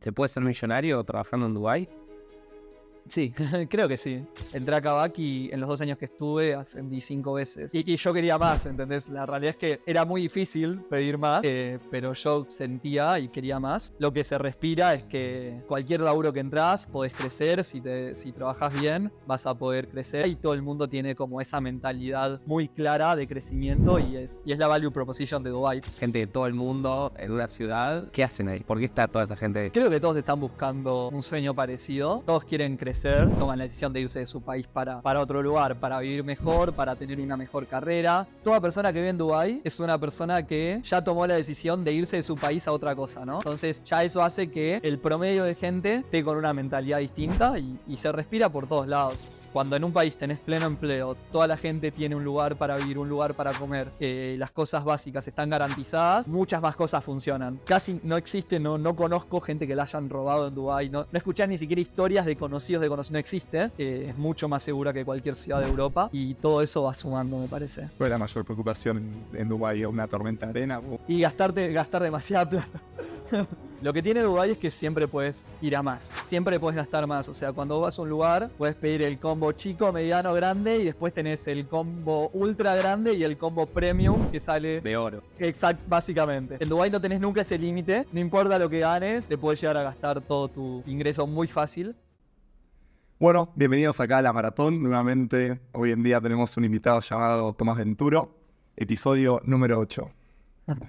¿Se puede ser millonario trabajando en Dubái? Sí, creo que sí. Entré a Kavak y en los 2 años que estuve ascendí 5 veces. Y yo quería más, ¿entendés? La realidad es que era muy difícil pedir más, pero yo sentía y quería más. Lo que se respira es que cualquier laburo que entras podés crecer, si trabajás bien vas a poder crecer y todo el mundo tiene como esa mentalidad muy clara de crecimiento y es la value proposition de Dubai. Gente de todo el mundo en una ciudad. ¿Qué hacen ahí? ¿Por qué está toda esa gente ahí? Creo que todos están buscando un sueño parecido, todos quieren crecer, toman la decisión de irse de su país para otro lugar, para vivir mejor, para tener una mejor carrera. Toda persona que vive en Dubái es una persona que ya tomó la decisión de irse de su país a otra cosa, ¿no? Entonces ya eso hace que el promedio de gente esté con una mentalidad distinta y se respira por todos lados. Cuando en un país tenés pleno empleo, toda la gente tiene un lugar para vivir, un lugar para comer, las cosas básicas están garantizadas, muchas más cosas funcionan. Casi no existe, no conozco gente que la hayan robado en Dubái, no escuché ni siquiera historias de conocidos, no existe. Es mucho más segura que cualquier ciudad de Europa y todo eso va sumando, me parece. ¿Cuál es la mayor preocupación en Dubái? ¿Una tormenta de arena? Y gastar demasiada plata. Lo que tiene Dubái es que siempre puedes ir a más. Siempre puedes gastar más. O sea, cuando vas a un lugar, puedes pedir el combo chico, mediano, grande y después tenés el combo ultra grande y el combo premium que sale De oro. exacto, básicamente. En Dubái no tenés nunca ese límite. No importa lo que ganes, te puedes llegar a gastar todo tu ingreso muy fácil. Bueno, bienvenidos acá a La Maratón. Nuevamente, hoy en día tenemos un invitado llamado Tomás Venturo, episodio número 8.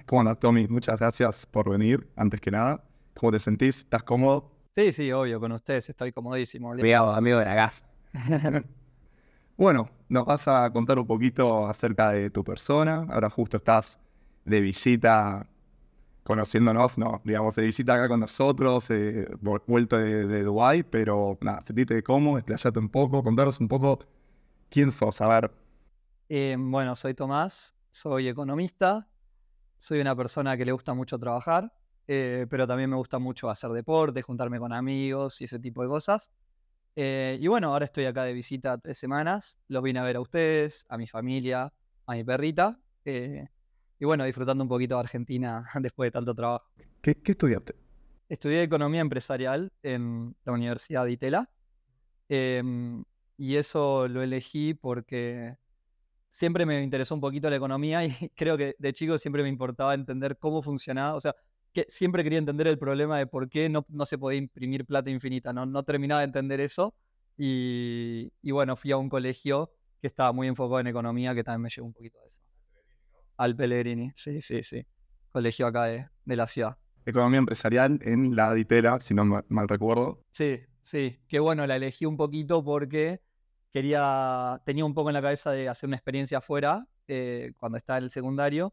¿Cómo andas, Tommy? Muchas gracias por venir, antes que nada. ¿Cómo te sentís? ¿Estás cómodo? Sí, obvio, con ustedes estoy comodísimo. Amigo de la gas. Bueno, nos vas a contar un poquito acerca de tu persona. Ahora justo estás de visita, conociéndonos, ¿no? Digamos, de visita acá con nosotros, vuelto de Dubái, pero nada, sentite cómodo, explayate un poco, contanos un poco quién sos, a ver. Bueno, soy Tomás, soy economista. Soy una persona que le gusta mucho trabajar, pero también me gusta mucho hacer deporte, juntarme con amigos y ese tipo de cosas. Y bueno, ahora estoy acá de visita 3 semanas. Los vine a ver a ustedes, a mi familia, a mi perrita. Y bueno, disfrutando un poquito de Argentina después de tanto trabajo. ¿Qué estudiaste? Estudié Economía Empresarial en la Universidad de Itela. Y eso lo elegí porque siempre me interesó un poquito la economía y creo que de chico siempre me importaba entender cómo funcionaba. O sea, que siempre quería entender el problema de por qué no se podía imprimir plata infinita. No terminaba de entender eso. Y bueno, fui a un colegio que estaba muy enfocado en economía, que también me llevó un poquito de eso. Al Pellegrini, sí. Colegio acá de la ciudad. Economía empresarial en la Ditela, si no mal recuerdo. Sí, que bueno, la elegí un poquito porque tenía un poco en la cabeza de hacer una experiencia afuera cuando estaba en el secundario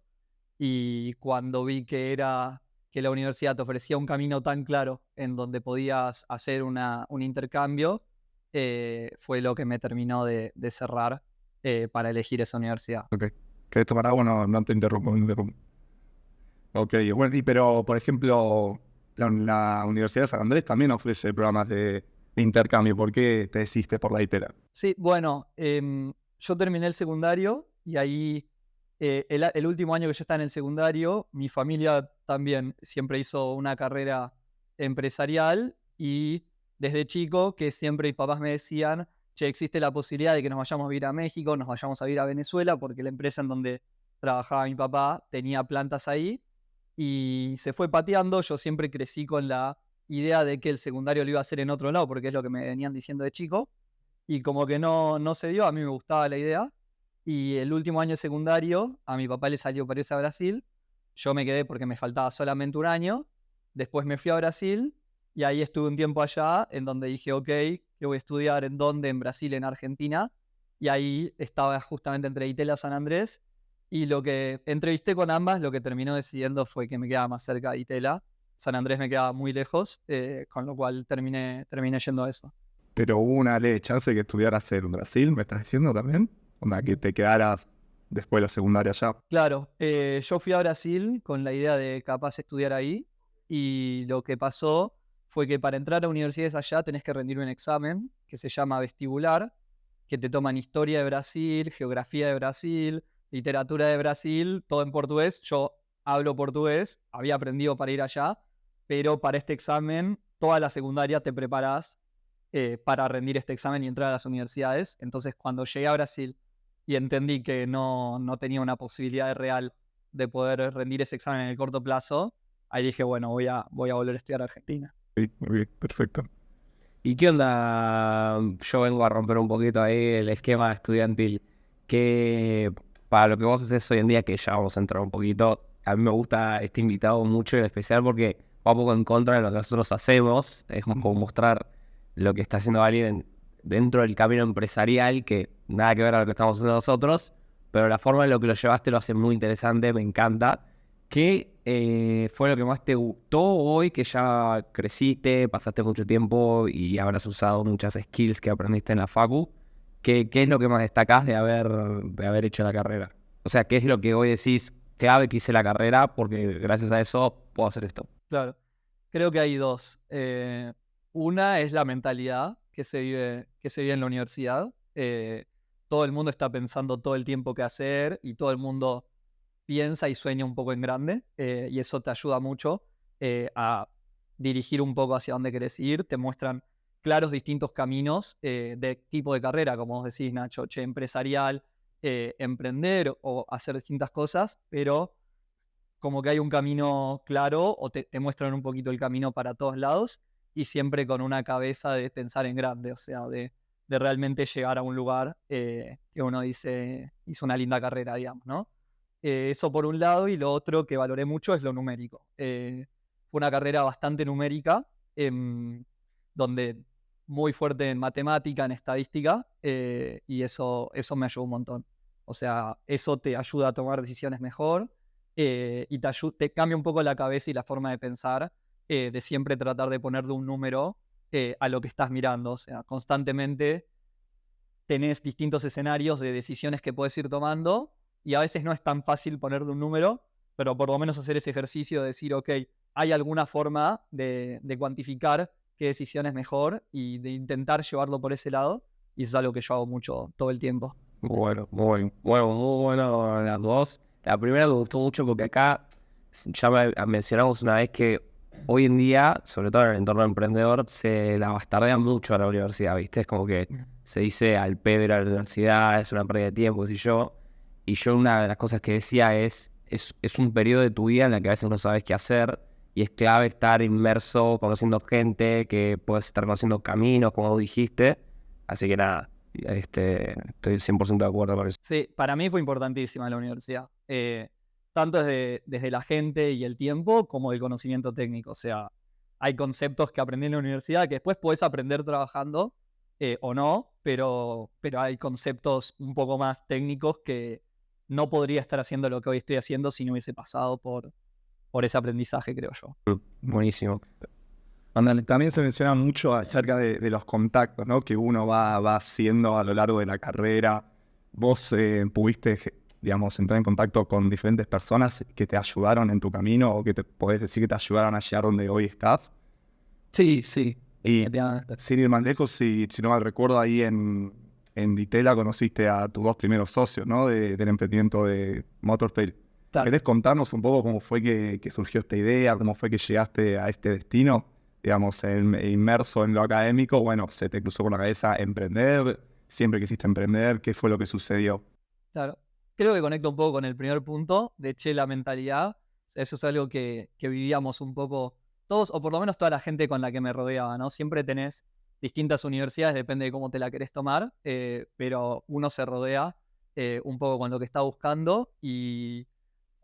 y cuando vi que la universidad te ofrecía un camino tan claro en donde podías hacer un intercambio, fue lo que me terminó de cerrar para elegir esa universidad. Ok. Que esto para bueno, no te interrumpo. Ok, bueno, pero por ejemplo, la Universidad de San Andrés también ofrece programas de intercambio. ¿Por qué te decidiste por la Ditela? Sí, bueno, yo terminé el secundario y ahí, el último año que yo estaba en el secundario, mi familia también siempre hizo una carrera empresarial y desde chico que siempre mis papás me decían, che, existe la posibilidad de que nos vayamos a vivir a México, nos vayamos a vivir a Venezuela, porque la empresa en donde trabajaba mi papá tenía plantas ahí y se fue pateando. Yo siempre crecí con la idea de que el secundario lo iba a hacer en otro lado, porque es lo que me venían diciendo de chico. Y como que no se dio, a mí me gustaba la idea. Y el último año de secundario, a mi papá le salió para irse a Brasil. Yo me quedé porque me faltaba solamente un año. Después me fui a Brasil y ahí estuve un tiempo allá en donde dije, ok, ¿qué voy a estudiar? ¿En dónde? En Brasil, en Argentina. Y ahí estaba justamente entre Itela y San Andrés. Y lo que entrevisté con ambas, lo que terminó decidiendo fue que me quedaba más cerca de Itela. San Andrés me quedaba muy lejos, con lo cual terminé yendo a eso. Pero hubo una leve chance de que estudiaras en Brasil, ¿me estás diciendo también? Onda, que te quedaras después de la secundaria allá. Claro, yo fui a Brasil con la idea de capaz estudiar ahí y lo que pasó fue que para entrar a universidades allá tenés que rendir un examen que se llama vestibular, que te toman historia de Brasil, geografía de Brasil, literatura de Brasil, todo en portugués. Yo hablo portugués, había aprendido para ir allá, pero para este examen, toda la secundaria te preparás para rendir este examen y entrar a las universidades. Entonces, cuando llegué a Brasil y entendí que no tenía una posibilidad real de poder rendir ese examen en el corto plazo, ahí dije, bueno, voy a volver a estudiar a Argentina. Sí, muy bien, perfecto. ¿Y qué onda? Yo vengo a romper un poquito ahí el esquema estudiantil. Que para lo que vos haces hoy en día, que ya vamos a entrar un poquito, a mí me gusta este invitado mucho en especial porque va un poco en contra de lo que nosotros hacemos. Es un poco mostrar lo que está haciendo alguien dentro del camino empresarial, que nada que ver a lo que estamos haciendo nosotros, pero la forma en lo que lo llevaste lo hace muy interesante, me encanta. ¿Qué fue lo que más te gustó hoy que ya creciste, pasaste mucho tiempo y habrás usado muchas skills que aprendiste en la facu? ¿Qué es lo que más destacás de haber hecho la carrera? O sea, ¿qué es lo que hoy decís clave que hice la carrera porque gracias a eso puedo hacer esto? Claro, creo que hay dos. Una es la mentalidad que se vive en la universidad. Todo el mundo está pensando todo el tiempo qué hacer y todo el mundo piensa y sueña un poco en grande, y eso te ayuda mucho a dirigir un poco hacia dónde querés ir. Te muestran claros distintos caminos de tipo de carrera, como vos decís, Nacho, empresarial, emprender o hacer distintas cosas, pero como que hay un camino claro o te muestran un poquito el camino para todos lados y siempre con una cabeza de pensar en grande, o sea, de realmente llegar a un lugar que uno dice, hizo una linda carrera, digamos, ¿no? Eso por un lado, y lo otro que valoré mucho es lo numérico. Fue una carrera bastante numérica, donde muy fuerte en matemática, en estadística, y eso me ayudó un montón. O sea, eso te ayuda a tomar decisiones mejor y te cambia un poco la cabeza y la forma de pensar, de siempre tratar de ponerle un número a lo que estás mirando. O sea, constantemente tenés distintos escenarios de decisiones que puedes ir tomando y a veces no es tan fácil ponerle un número, pero por lo menos hacer ese ejercicio de decir, ok, hay alguna forma de cuantificar qué decisión es mejor y de intentar llevarlo por ese lado, y eso es algo que yo hago mucho todo el tiempo. Bueno, muy bueno las dos. La primera me gustó mucho porque acá ya mencionamos una vez que hoy en día, sobre todo en el entorno emprendedor, se la bastardea mucho a la universidad, ¿viste? Es como que se dice al pedo ir a la universidad, es una pérdida de tiempo, y yo una de las cosas que decía es un periodo de tu vida en la que a veces no sabes qué hacer y es clave estar inmerso, conociendo gente, que puedes estar conociendo caminos, como vos dijiste. Así que nada, estoy 100% de acuerdo con eso. Sí, para mí fue importantísima la universidad. Tanto desde la gente y el tiempo como el conocimiento técnico. O sea, hay conceptos que aprendí en la universidad que después podés aprender trabajando o no, pero hay conceptos un poco más técnicos que no podría estar haciendo lo que hoy estoy haciendo si no hubiese pasado por ese aprendizaje, creo yo. Buenísimo. También se menciona mucho acerca de los contactos, ¿no? Que uno va haciendo a lo largo de la carrera. Vos pudiste, digamos, entrar en contacto con diferentes personas que te ayudaron en tu camino o que te podés decir que te ayudaron a llegar donde hoy estás. Sí. Y sin ir más lejos, si no mal recuerdo, ahí en Ditela conociste a tus dos primeros socios, ¿no? Del emprendimiento de Motortail. Claro. ¿Querés contarnos un poco cómo fue que surgió esta idea, cómo fue que llegaste a este destino? Digamos, inmerso en lo académico, bueno, ¿se te cruzó por la cabeza emprender? ¿Siempre quisiste emprender? ¿Qué fue lo que sucedió? Claro. Creo que conecta un poco con el primer punto de la mentalidad. Eso es algo que vivíamos un poco todos, o por lo menos toda la gente con la que me rodeaba, ¿no? Siempre tenés distintas universidades, depende de cómo te la querés tomar, pero uno se rodea un poco con lo que está buscando, y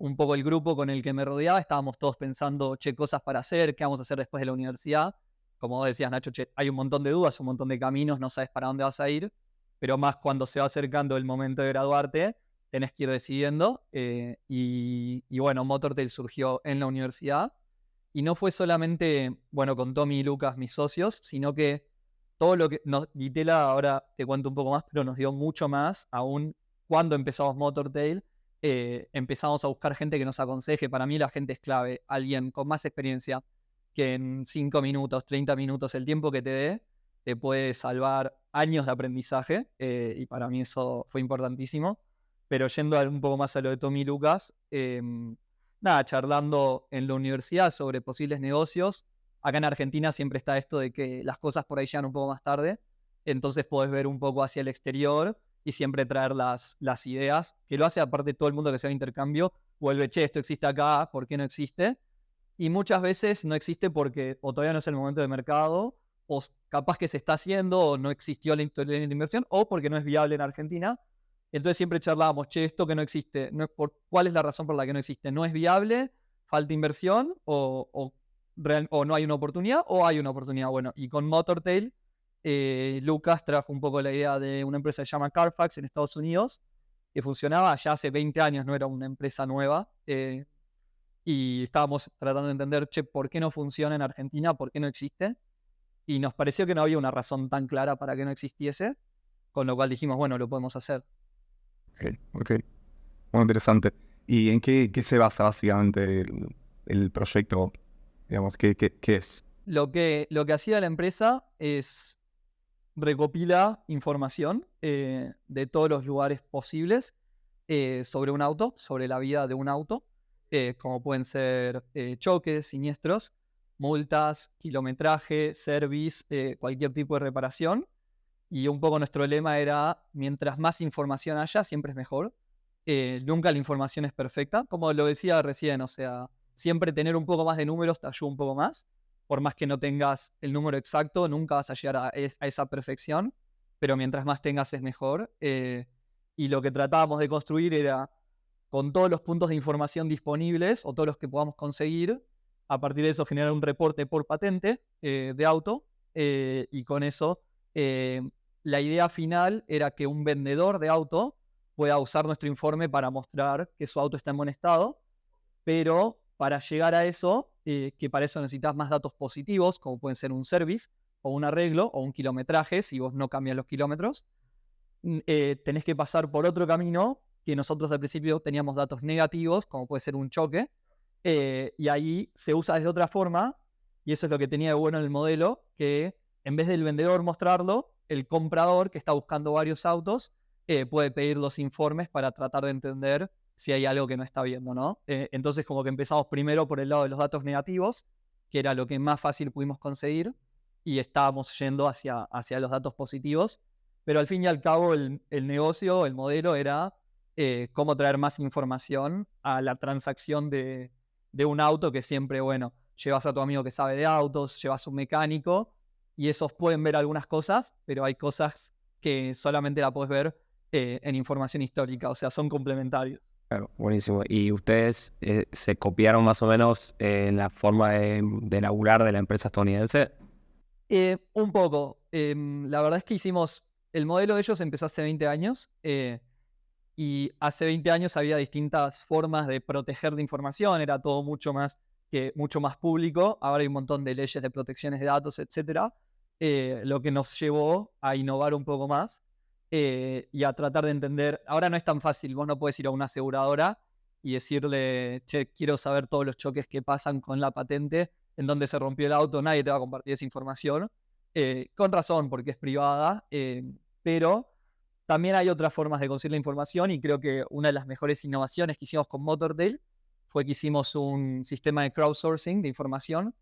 un poco el grupo con el que me rodeaba, estábamos todos pensando, cosas para hacer, qué vamos a hacer después de la universidad. Como vos decías, Nacho, hay un montón de dudas, un montón de caminos, no sabes para dónde vas a ir, pero más cuando se va acercando el momento de graduarte, tenés que ir decidiendo. Y bueno, Motortail surgió en la universidad, y no fue solamente, bueno, con Tommy y Lucas, mis socios, sino que todo lo que Ditela, ahora te cuento un poco más, pero nos dio mucho más aún cuando empezamos Motortail. Empezamos a buscar gente que nos aconseje. Para mí la gente es clave, alguien con más experiencia que en 5 minutos, 30 minutos, el tiempo que te dé, te puede salvar años de aprendizaje, y para mí eso fue importantísimo. Pero yendo un poco más a lo de Tommy y Lucas, nada, charlando en la universidad sobre posibles negocios. Acá en Argentina siempre está esto de que las cosas por ahí llegan un poco más tarde, entonces podés ver un poco hacia el exterior y siempre traer las ideas, que lo hace aparte todo el mundo que sea intercambio, vuelve, che, esto existe acá, ¿por qué no existe? Y muchas veces no existe porque o todavía no es el momento de mercado, o capaz que se está haciendo, o no existió la inversión, o porque no es viable en Argentina. Entonces siempre charlábamos, che, esto que no existe, ¿cuál es la razón por la que no existe? ¿No es viable? ¿Falta inversión? ¿O no hay una oportunidad? ¿O hay una oportunidad? Bueno, y con Motortail, Lucas trajo un poco la idea de una empresa que se llama Carfax en Estados Unidos, que funcionaba ya hace 20 años, no era una empresa nueva. Y estábamos tratando de entender, che, ¿por qué no funciona en Argentina? ¿Por qué no existe? Y nos pareció que no había una razón tan clara para que no existiese, con lo cual dijimos, bueno, lo podemos hacer. Ok. Muy interesante. ¿Y en qué se basa básicamente el proyecto? Digamos, ¿qué es? Lo que hacía la empresa es recopila información de todos los lugares posibles sobre un auto, sobre la vida de un auto, como pueden ser choques, siniestros, multas, kilometraje, service, cualquier tipo de reparación. Y un poco nuestro lema era, mientras más información haya, siempre es mejor. Nunca la información es perfecta, como lo decía recién, o sea, siempre tener un poco más de números te ayuda un poco más. Por más que no tengas el número exacto, nunca vas a llegar a esa perfección, pero mientras más tengas es mejor. Y lo que tratábamos de construir era, con todos los puntos de información disponibles, o todos los que podamos conseguir, a partir de eso generar un reporte por patente de auto, y con eso la idea final era que un vendedor de auto pueda usar nuestro informe para mostrar que su auto está en buen estado, pero para llegar a eso, que para eso necesitas más datos positivos, como pueden ser un service, o un arreglo, o un kilometraje, si vos no cambias los kilómetros, tenés que pasar por otro camino, que nosotros al principio teníamos datos negativos, como puede ser un choque, y ahí se usa de otra forma, y eso es lo que tenía de bueno en el modelo, que en vez del vendedor mostrarlo, el comprador que está buscando varios autos puede pedir los informes para tratar de entender si hay algo que no está viendo, ¿no? Entonces como que empezamos primero por el lado de los datos negativos, que era lo que más fácil pudimos conseguir, y estábamos yendo hacia los datos positivos, pero al fin y al cabo el negocio, el modelo era cómo traer más información a la transacción de un auto, que siempre, bueno, llevas a tu amigo que sabe de autos, llevas a un mecánico, y esos pueden ver algunas cosas, pero hay cosas que solamente la puedes ver en información histórica, o sea, son complementarios. Claro, buenísimo. ¿Y ustedes se copiaron más o menos en la forma de laburar de la empresa estadounidense? Un poco. La verdad es que el modelo de ellos empezó hace 20 años, y hace 20 años había distintas formas de proteger la información, era todo mucho más público. Ahora hay un montón de leyes de protecciones de datos, etcétera, lo que nos llevó a innovar un poco más y a tratar de entender. Ahora no es tan fácil, vos no podés ir a una aseguradora y decirle, che, quiero saber todos los choques que pasan con la patente, en dónde se rompió el auto, nadie te va a compartir esa información, con razón, porque es privada, pero también hay otras formas de conseguir la información, y creo que una de las mejores innovaciones que hicimos con Motortail fue que hicimos un sistema de crowdsourcing de información,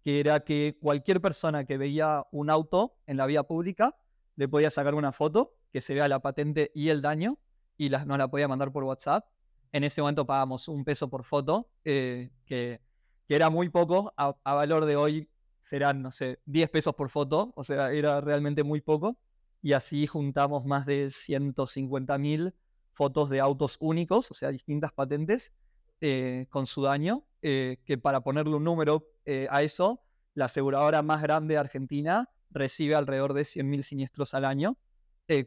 que era que cualquier persona que veía un auto en la vía pública le podía sacar una foto que se vea la patente y el daño, y nos la podía mandar por WhatsApp. En ese momento pagamos $1 por foto, que era muy poco. A valor de hoy serán, no sé, $10 por foto, o sea, era realmente muy poco. Y así juntamos más de 150.000 fotos de autos únicos, o sea, distintas patentes, con su daño, que para ponerle un número a eso, la aseguradora más grande de Argentina recibe alrededor de 100.000 siniestros al año,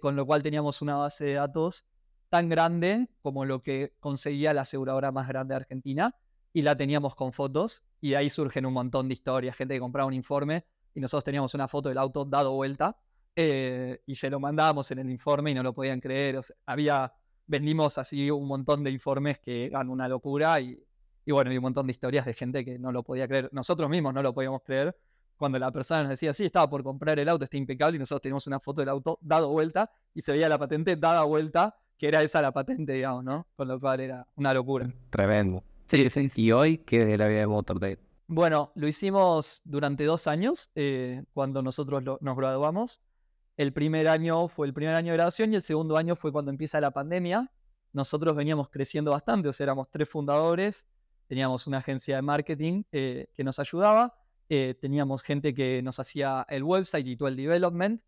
con lo cual teníamos una base de datos tan grande como lo que conseguía la aseguradora más grande de Argentina, y la teníamos con fotos, y de ahí surgen un montón de historias, gente que compraba un informe y nosotros teníamos una foto del auto dado vuelta, y se lo mandábamos en el informe y no lo podían creer. O sea, vendimos así un montón de informes que eran una locura, y bueno, y un montón de historias de gente que no lo podía creer. Nosotros mismos no lo podíamos creer cuando la persona nos decía, sí, estaba por comprar el auto, está impecable, y nosotros teníamos una foto del auto dado vuelta y se veía la patente dada vuelta, que era esa la patente, digamos, ¿no? Con lo cual era una locura. Tremendo. Sí, sí. ¿Y hoy qué de la vida de Motordate? Bueno, lo hicimos durante 2 años, cuando nosotros nos graduamos. El primer año fue el primer año de graduación y el segundo año fue cuando empieza la pandemia. Nosotros veníamos creciendo bastante, o sea, éramos 3 fundadores, teníamos una agencia de marketing que nos ayudaba, teníamos gente que nos hacía el website y todo el development,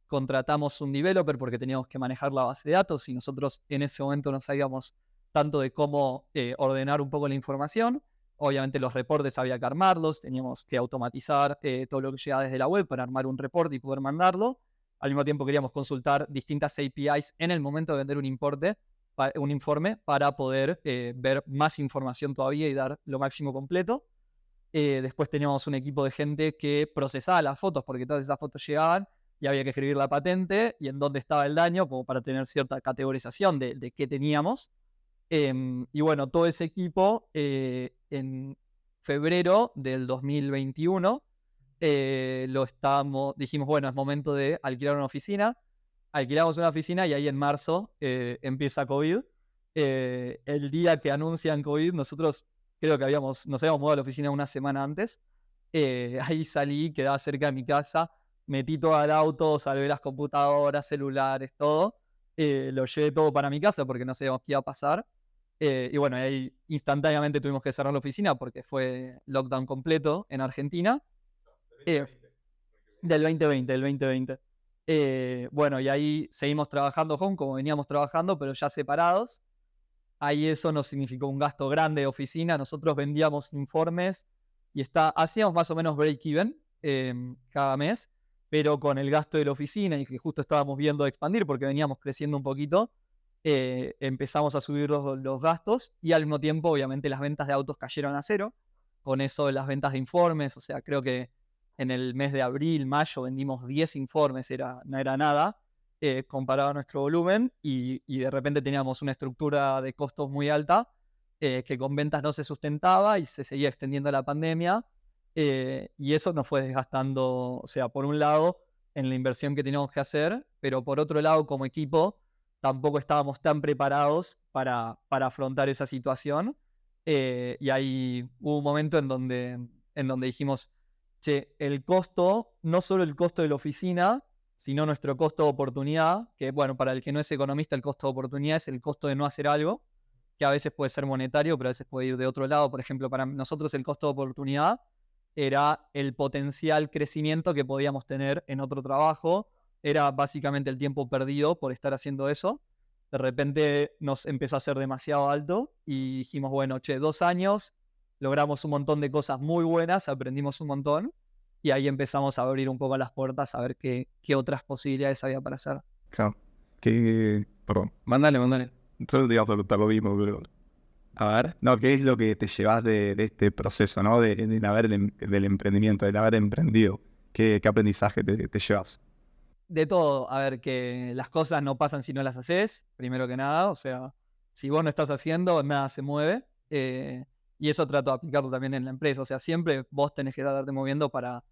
contratamos un developer porque teníamos que manejar la base de datos y nosotros en ese momento no sabíamos tanto de cómo ordenar un poco la información. Obviamente los reportes había que armarlos, teníamos que automatizar todo lo que llegaba desde la web para armar un reporte y poder mandarlo. Al mismo tiempo queríamos consultar distintas APIs en el momento de vender un informe para poder ver más información todavía y dar lo máximo completo. Después teníamos un equipo de gente que procesaba las fotos porque todas esas fotos llegaban y había que escribir la patente y en dónde estaba el daño como para tener cierta categorización de qué teníamos. Y bueno, todo ese equipo en febrero del 2021 dijimos, bueno, es momento de alquilar una oficina. Alquilamos una oficina y ahí en marzo empieza COVID. El día que anuncian COVID, nosotros creo que nos habíamos mudado a la oficina una semana antes. Ahí salí, quedaba cerca de mi casa, metí todo al auto, salvé las computadoras, celulares, todo. Lo llevé todo para mi casa porque no sabíamos qué iba a pasar. Y bueno, ahí instantáneamente tuvimos que cerrar la oficina porque fue lockdown completo en Argentina. Eh, del 2020. Bueno, y ahí seguimos trabajando home como veníamos trabajando, pero ya separados. Ahí eso nos significó un gasto grande de oficina. Nosotros vendíamos informes y hacíamos más o menos break-even cada mes, pero con el gasto de la oficina y que justo estábamos viendo expandir porque veníamos creciendo un poquito, empezamos a subir los gastos y al mismo tiempo, obviamente, las ventas de autos cayeron a cero. Con eso, las ventas de informes, o sea, creo que en el mes de abril, mayo, vendimos 10 informes, no era nada comparado a nuestro volumen y de repente teníamos una estructura de costos muy alta que con ventas no se sustentaba y se seguía extendiendo la pandemia y eso nos fue desgastando, o sea, por un lado en la inversión que teníamos que hacer, pero por otro lado como equipo tampoco estábamos tan preparados para afrontar esa situación y ahí hubo un momento en donde dijimos, che, el costo, no solo el costo de la oficina, sino nuestro costo de oportunidad, que bueno, para el que no es economista, el costo de oportunidad es el costo de no hacer algo, que a veces puede ser monetario, pero a veces puede ir de otro lado. Por ejemplo, para nosotros el costo de oportunidad era el potencial crecimiento que podíamos tener en otro trabajo, era básicamente el tiempo perdido por estar haciendo eso. De repente nos empezó a hacer demasiado alto y dijimos, bueno, che, 2 años, logramos un montón de cosas muy buenas, aprendimos un montón y ahí empezamos a abrir un poco las puertas a ver qué otras posibilidades había para hacer. Claro. Perdón. Mándale. Solo te iba a preguntar lo mismo, pero... A ver. No, ¿qué es lo que te llevas de este proceso, ¿no? Del emprendimiento, del haber emprendido? ¿Qué aprendizaje te llevas? De todo, a ver, que las cosas no pasan si no las haces, primero que nada, o sea, si vos no estás haciendo, nada se mueve, y eso trato de aplicarlo también en la empresa, o sea, siempre vos tenés que estarte moviendo para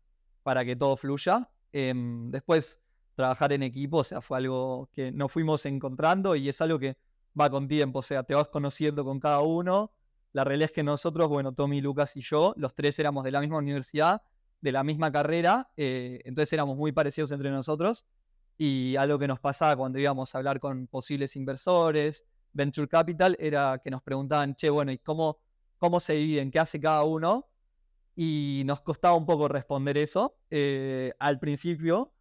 que todo fluya. Después, trabajar en equipo, o sea, fue algo que nos fuimos encontrando y es algo que va con tiempo, o sea, te vas conociendo con cada uno. La realidad es que nosotros, bueno, Tommy, Lucas y yo, los 3 éramos de la misma universidad, de la misma carrera, entonces éramos muy parecidos entre nosotros y algo que nos pasaba cuando íbamos a hablar con posibles inversores, Venture Capital, era que nos preguntaban, che, bueno, ¿y cómo se dividen? ¿Qué hace cada uno? Y nos costaba un poco responder eso. Al principio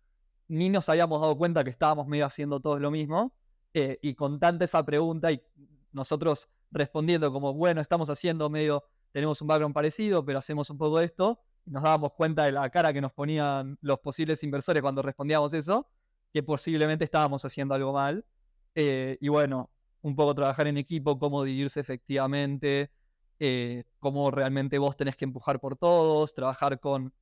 ni nos habíamos dado cuenta que estábamos medio haciendo todos lo mismo y con tanta esa pregunta y nosotros respondiendo como, bueno, estamos haciendo medio, tenemos un background parecido, pero hacemos un poco de esto, nos dábamos cuenta de la cara que nos ponían los posibles inversores cuando respondíamos eso, que posiblemente estábamos haciendo algo mal. Y bueno, un poco trabajar en equipo, cómo dividirse efectivamente, cómo realmente vos tenés que empujar por todos, trabajar con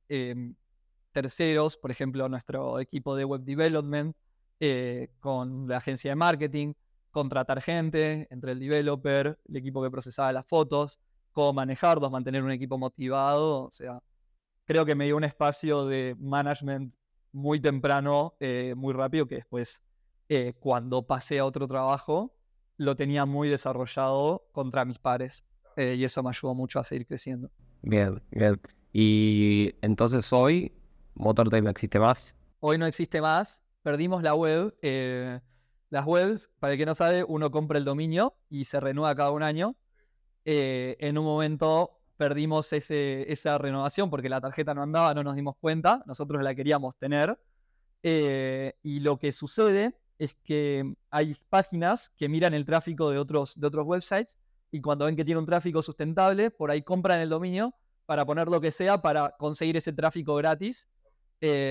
terceros, por ejemplo, nuestro equipo de web development, con la agencia de marketing, contratar gente entre el developer, el equipo que procesaba las fotos, cómo manejarlos, mantener un equipo motivado, o sea, creo que me dio un espacio de management muy temprano, muy rápido, que después, cuando pasé a otro trabajo, lo tenía muy desarrollado contra mis pares. y eso me ayudó mucho a seguir creciendo. Bien, bien. Y entonces hoy, MotorTape no existe más. Hoy no existe más, perdimos la web. Las webs, para el que no sabe, uno compra el dominio y se renueva cada un año. En un momento perdimos esa renovación porque la tarjeta no andaba, no nos dimos cuenta, nosotros la queríamos tener. Y lo que sucede es que hay páginas que miran el tráfico de otros websites y cuando ven que tiene un tráfico sustentable, por ahí compran el dominio para poner lo que sea para conseguir ese tráfico gratis.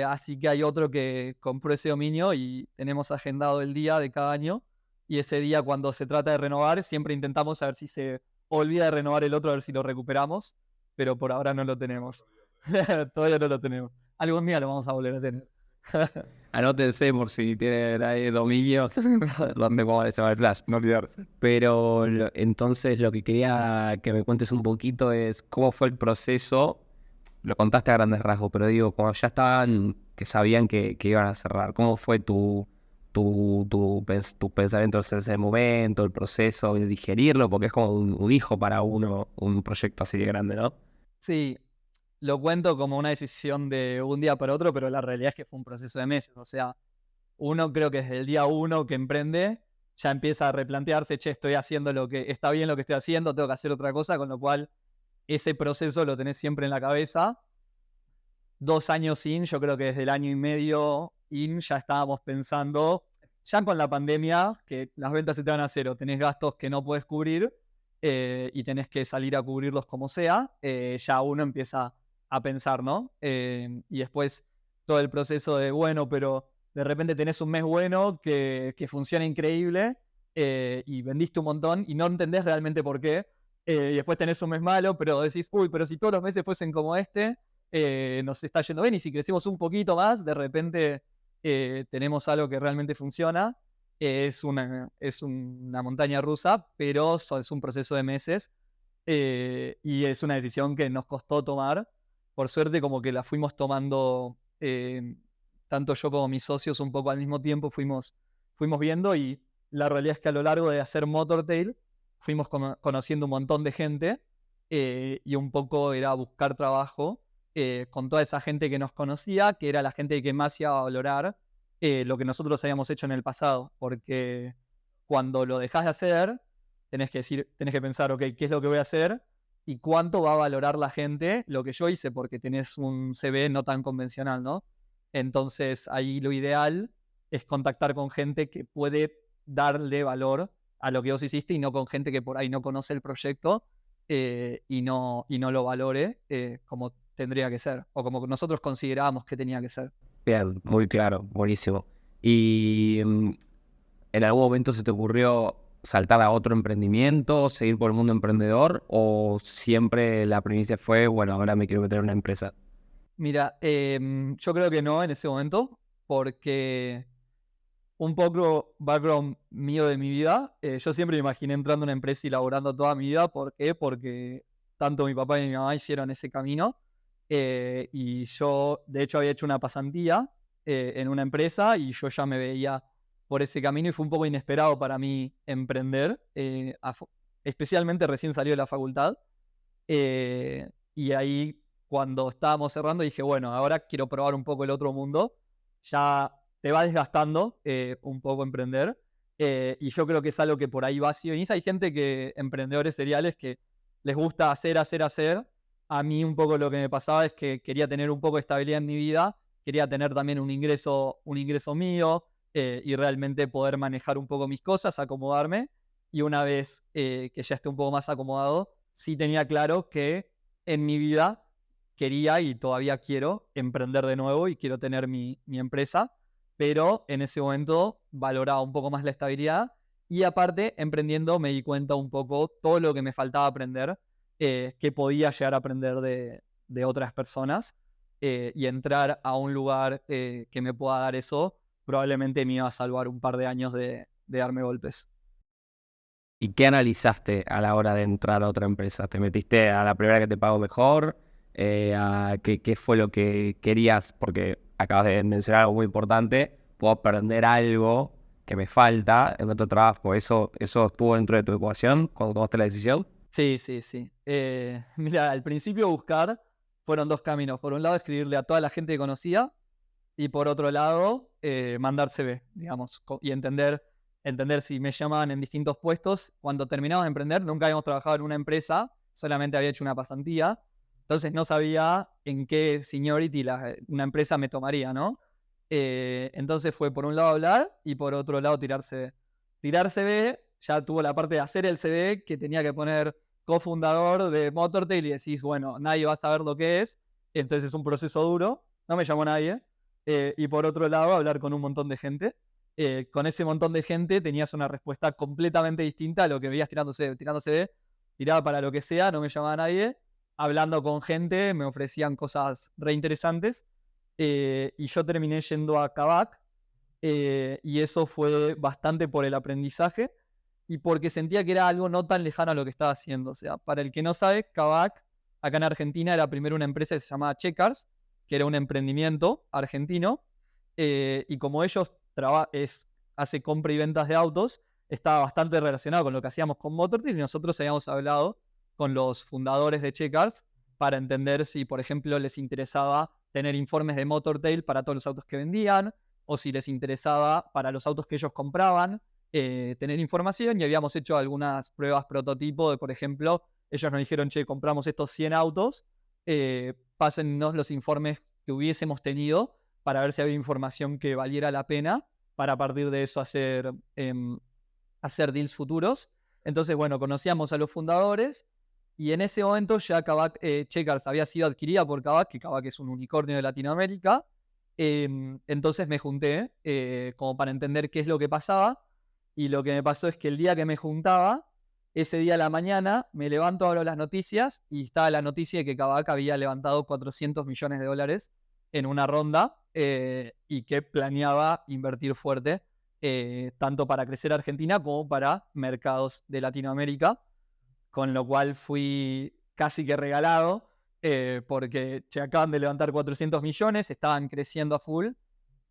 Así que hay otro que compró ese dominio y tenemos agendado el día de cada año. Y ese día, cuando se trata de renovar, siempre intentamos a ver si se olvida de renovar el otro, a ver si lo recuperamos. Pero por ahora no lo tenemos. Todavía no lo tenemos. Algún día lo vamos a volver a tener. Anótense por si tienen ahí dominios donde puedo aparecer el flash. No olvidarse. Pero entonces lo que quería que me cuentes un poquito es cómo fue el proceso. Lo contaste a grandes rasgos, pero digo, cuando ya estaban, que sabían que iban a cerrar, ¿cómo fue tus pensamientos en ese momento, el proceso de digerirlo? Porque es como un hijo para uno, un proyecto así de grande, ¿no? Sí, lo cuento como una decisión de un día para otro, pero la realidad es que fue un proceso de meses. O sea, uno creo que desde el día uno que emprende ya empieza a replantearse, che, estoy haciendo está bien lo que estoy haciendo, tengo que hacer otra cosa, con lo cual ese proceso lo tenés siempre en la cabeza. 2 años in, yo creo que desde el año y medio in ya estábamos pensando, ya con la pandemia, que las ventas se te van a cero, tenés gastos que no puedes cubrir y tenés que salir a cubrirlos como sea, ya uno empieza a pensar, ¿no? Y después todo el proceso de, bueno, pero de repente tenés un mes bueno que funciona increíble y vendiste un montón y no entendés realmente por qué. Y después tenés un mes malo, pero decís, uy, pero si todos los meses fuesen como este, nos está yendo bien y si crecemos un poquito más, de repente tenemos algo que realmente funciona. Es una montaña rusa, pero es un proceso de meses y es una decisión que nos costó tomar. Por suerte, como que la fuimos tomando tanto yo como mis socios un poco al mismo tiempo, fuimos viendo y la realidad es que a lo largo de hacer Motortail fuimos conociendo un montón de gente y un poco era buscar trabajo con toda esa gente que nos conocía, que era la gente que más iba a valorar lo que nosotros habíamos hecho en el pasado, porque cuando lo dejas de hacer, tenés que pensar, ok, ¿qué es lo que voy a hacer? ¿Y cuánto va a valorar la gente lo que yo hice? Porque tenés un CV no tan convencional, ¿no? Entonces ahí lo ideal es contactar con gente que puede darle valor a lo que vos hiciste y no con gente que por ahí no conoce el proyecto y no lo valore como tendría que ser o como nosotros considerábamos que tenía que ser. Bien, muy claro, buenísimo. ¿Y en algún momento se te ocurrió saltar a otro emprendimiento, seguir por el mundo emprendedor o siempre la premisa fue, bueno, ahora me quiero meter en una empresa? Mira, yo creo que no en ese momento, porque un poco background mío de mi vida, yo siempre me imaginé entrando en una empresa y laborando toda mi vida. ¿Por qué? Porque tanto mi papá y mi mamá hicieron ese camino y yo, de hecho, había hecho una pasantía en una empresa y yo ya me veía por ese camino y fue un poco inesperado para mí emprender, especialmente recién salió de la facultad. Y ahí, cuando estábamos cerrando, dije, bueno, ahora quiero probar un poco el otro mundo. Ya te va desgastando un poco emprender. Y yo creo que es algo que por ahí va así. Y hay gente emprendedores seriales, que les gusta hacer, hacer, hacer. A mí un poco lo que me pasaba es que quería tener un poco de estabilidad en mi vida. Quería tener también un ingreso mío y realmente poder manejar un poco mis cosas, acomodarme. Y una vez que ya esté un poco más acomodado, sí tenía claro que en mi vida quería y todavía quiero emprender de nuevo y quiero tener mi empresa, pero en ese momento valoraba un poco más la estabilidad y aparte emprendiendo me di cuenta un poco todo lo que me faltaba aprender, que podía llegar a aprender de otras personas y entrar a un lugar que me pueda dar eso, probablemente me iba a salvar un par de años de darme golpes. ¿Y qué analizaste a la hora de entrar a otra empresa? ¿Te metiste a la primera que te pagó mejor? ¿Qué fue lo que querías? Porque acabas de mencionar algo muy importante. Puedo aprender algo que me falta en otro trabajo. ¿Eso estuvo dentro de tu ecuación cuando tomaste la decisión? Sí, sí, sí. Mira, al principio buscar fueron dos caminos. Por un lado, escribirle a toda la gente que conocía y por otro lado, mandar CV, digamos, y entender si me llamaban en distintos puestos. Cuando terminamos de emprender, nunca habíamos trabajado en una empresa, solamente había hecho una pasantía, entonces no sabía en qué seniority una empresa me tomaría, ¿no? Entonces fue por un lado hablar y por otro lado tirar CV. Tirar CV ya tuvo la parte de hacer el CV que tenía que poner cofundador de Motortail y decís, bueno, nadie va a saber lo que es, entonces es un proceso duro, no me llamó nadie. Y por otro lado, hablar con un montón de gente. Con ese montón de gente tenías una respuesta completamente distinta a lo que veías tirándose de tiraba para lo que sea, no me llamaba nadie. Hablando con gente, me ofrecían cosas re interesantes. Y yo terminé yendo a Kavak. Y eso fue bastante por el aprendizaje y porque sentía que era algo no tan lejano a lo que estaba haciendo. O sea, para el que no sabe, Kavak acá en Argentina era primero una empresa que se llamaba Checkers, que era un emprendimiento argentino, y como ellos hace compra y ventas de autos, estaba bastante relacionado con lo que hacíamos con Motortail y nosotros habíamos hablado con los fundadores de Checkers para entender si, por ejemplo, les interesaba tener informes de Motortail para todos los autos que vendían, o si les interesaba para los autos que ellos compraban, tener información, y habíamos hecho algunas pruebas prototipo de, por ejemplo, ellos nos dijeron, che, compramos estos 100 autos, pásennos los informes que hubiésemos tenido para ver si había información que valiera la pena para a partir de eso hacer deals futuros. Entonces, bueno, conocíamos a los fundadores y en ese momento ya Checkers había sido adquirida por Kavak, que Kavak es un unicornio de Latinoamérica. Entonces me junté como para entender qué es lo que pasaba, y lo que me pasó es que el día que me juntaba, ese día a la mañana, me levanto, abro las noticias y estaba la noticia de que Kavak había levantado $400 millones en una ronda y que planeaba invertir fuerte tanto para crecer Argentina como para mercados de Latinoamérica, con lo cual fui casi que regalado porque se acaban de levantar 400 millones, estaban creciendo a full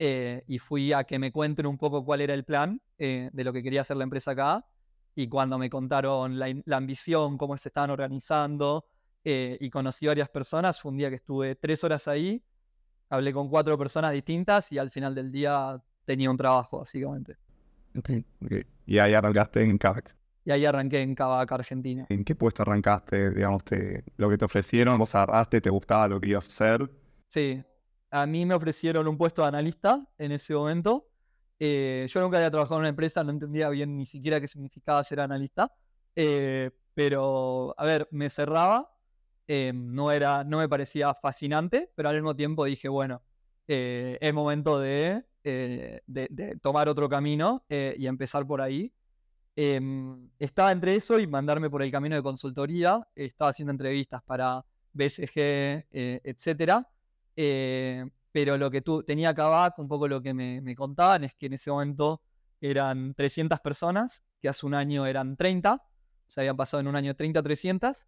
y fui a que me cuenten un poco cuál era el plan de lo que quería hacer la empresa acá. Y cuando me contaron la ambición, cómo se estaban organizando y conocí varias personas, fue un día que estuve 3 horas ahí, hablé con 4 personas distintas y al final del día tenía un trabajo, básicamente. Okay. Y ahí arrancaste en Kavak. Y ahí arranqué en Kavak, Argentina. ¿En qué puesto arrancaste? Digamos, lo que te ofrecieron, vos agarraste, te gustaba lo que ibas a hacer. Sí, a mí me ofrecieron un puesto de analista en ese momento. Yo nunca había trabajado en una empresa, no entendía bien ni siquiera qué significaba ser analista. Pero, a ver, me cerraba. No me parecía fascinante, pero al mismo tiempo dije, bueno, es momento de tomar otro camino y empezar por ahí. Estaba entre eso y mandarme por el camino de consultoría. Estaba haciendo entrevistas para BCG, etcétera. Pero lo que tenía Kavak, un poco lo que me contaban, es que en ese momento eran 300 personas, que hace un año eran 30. Se habían pasado en un año 30 a 300.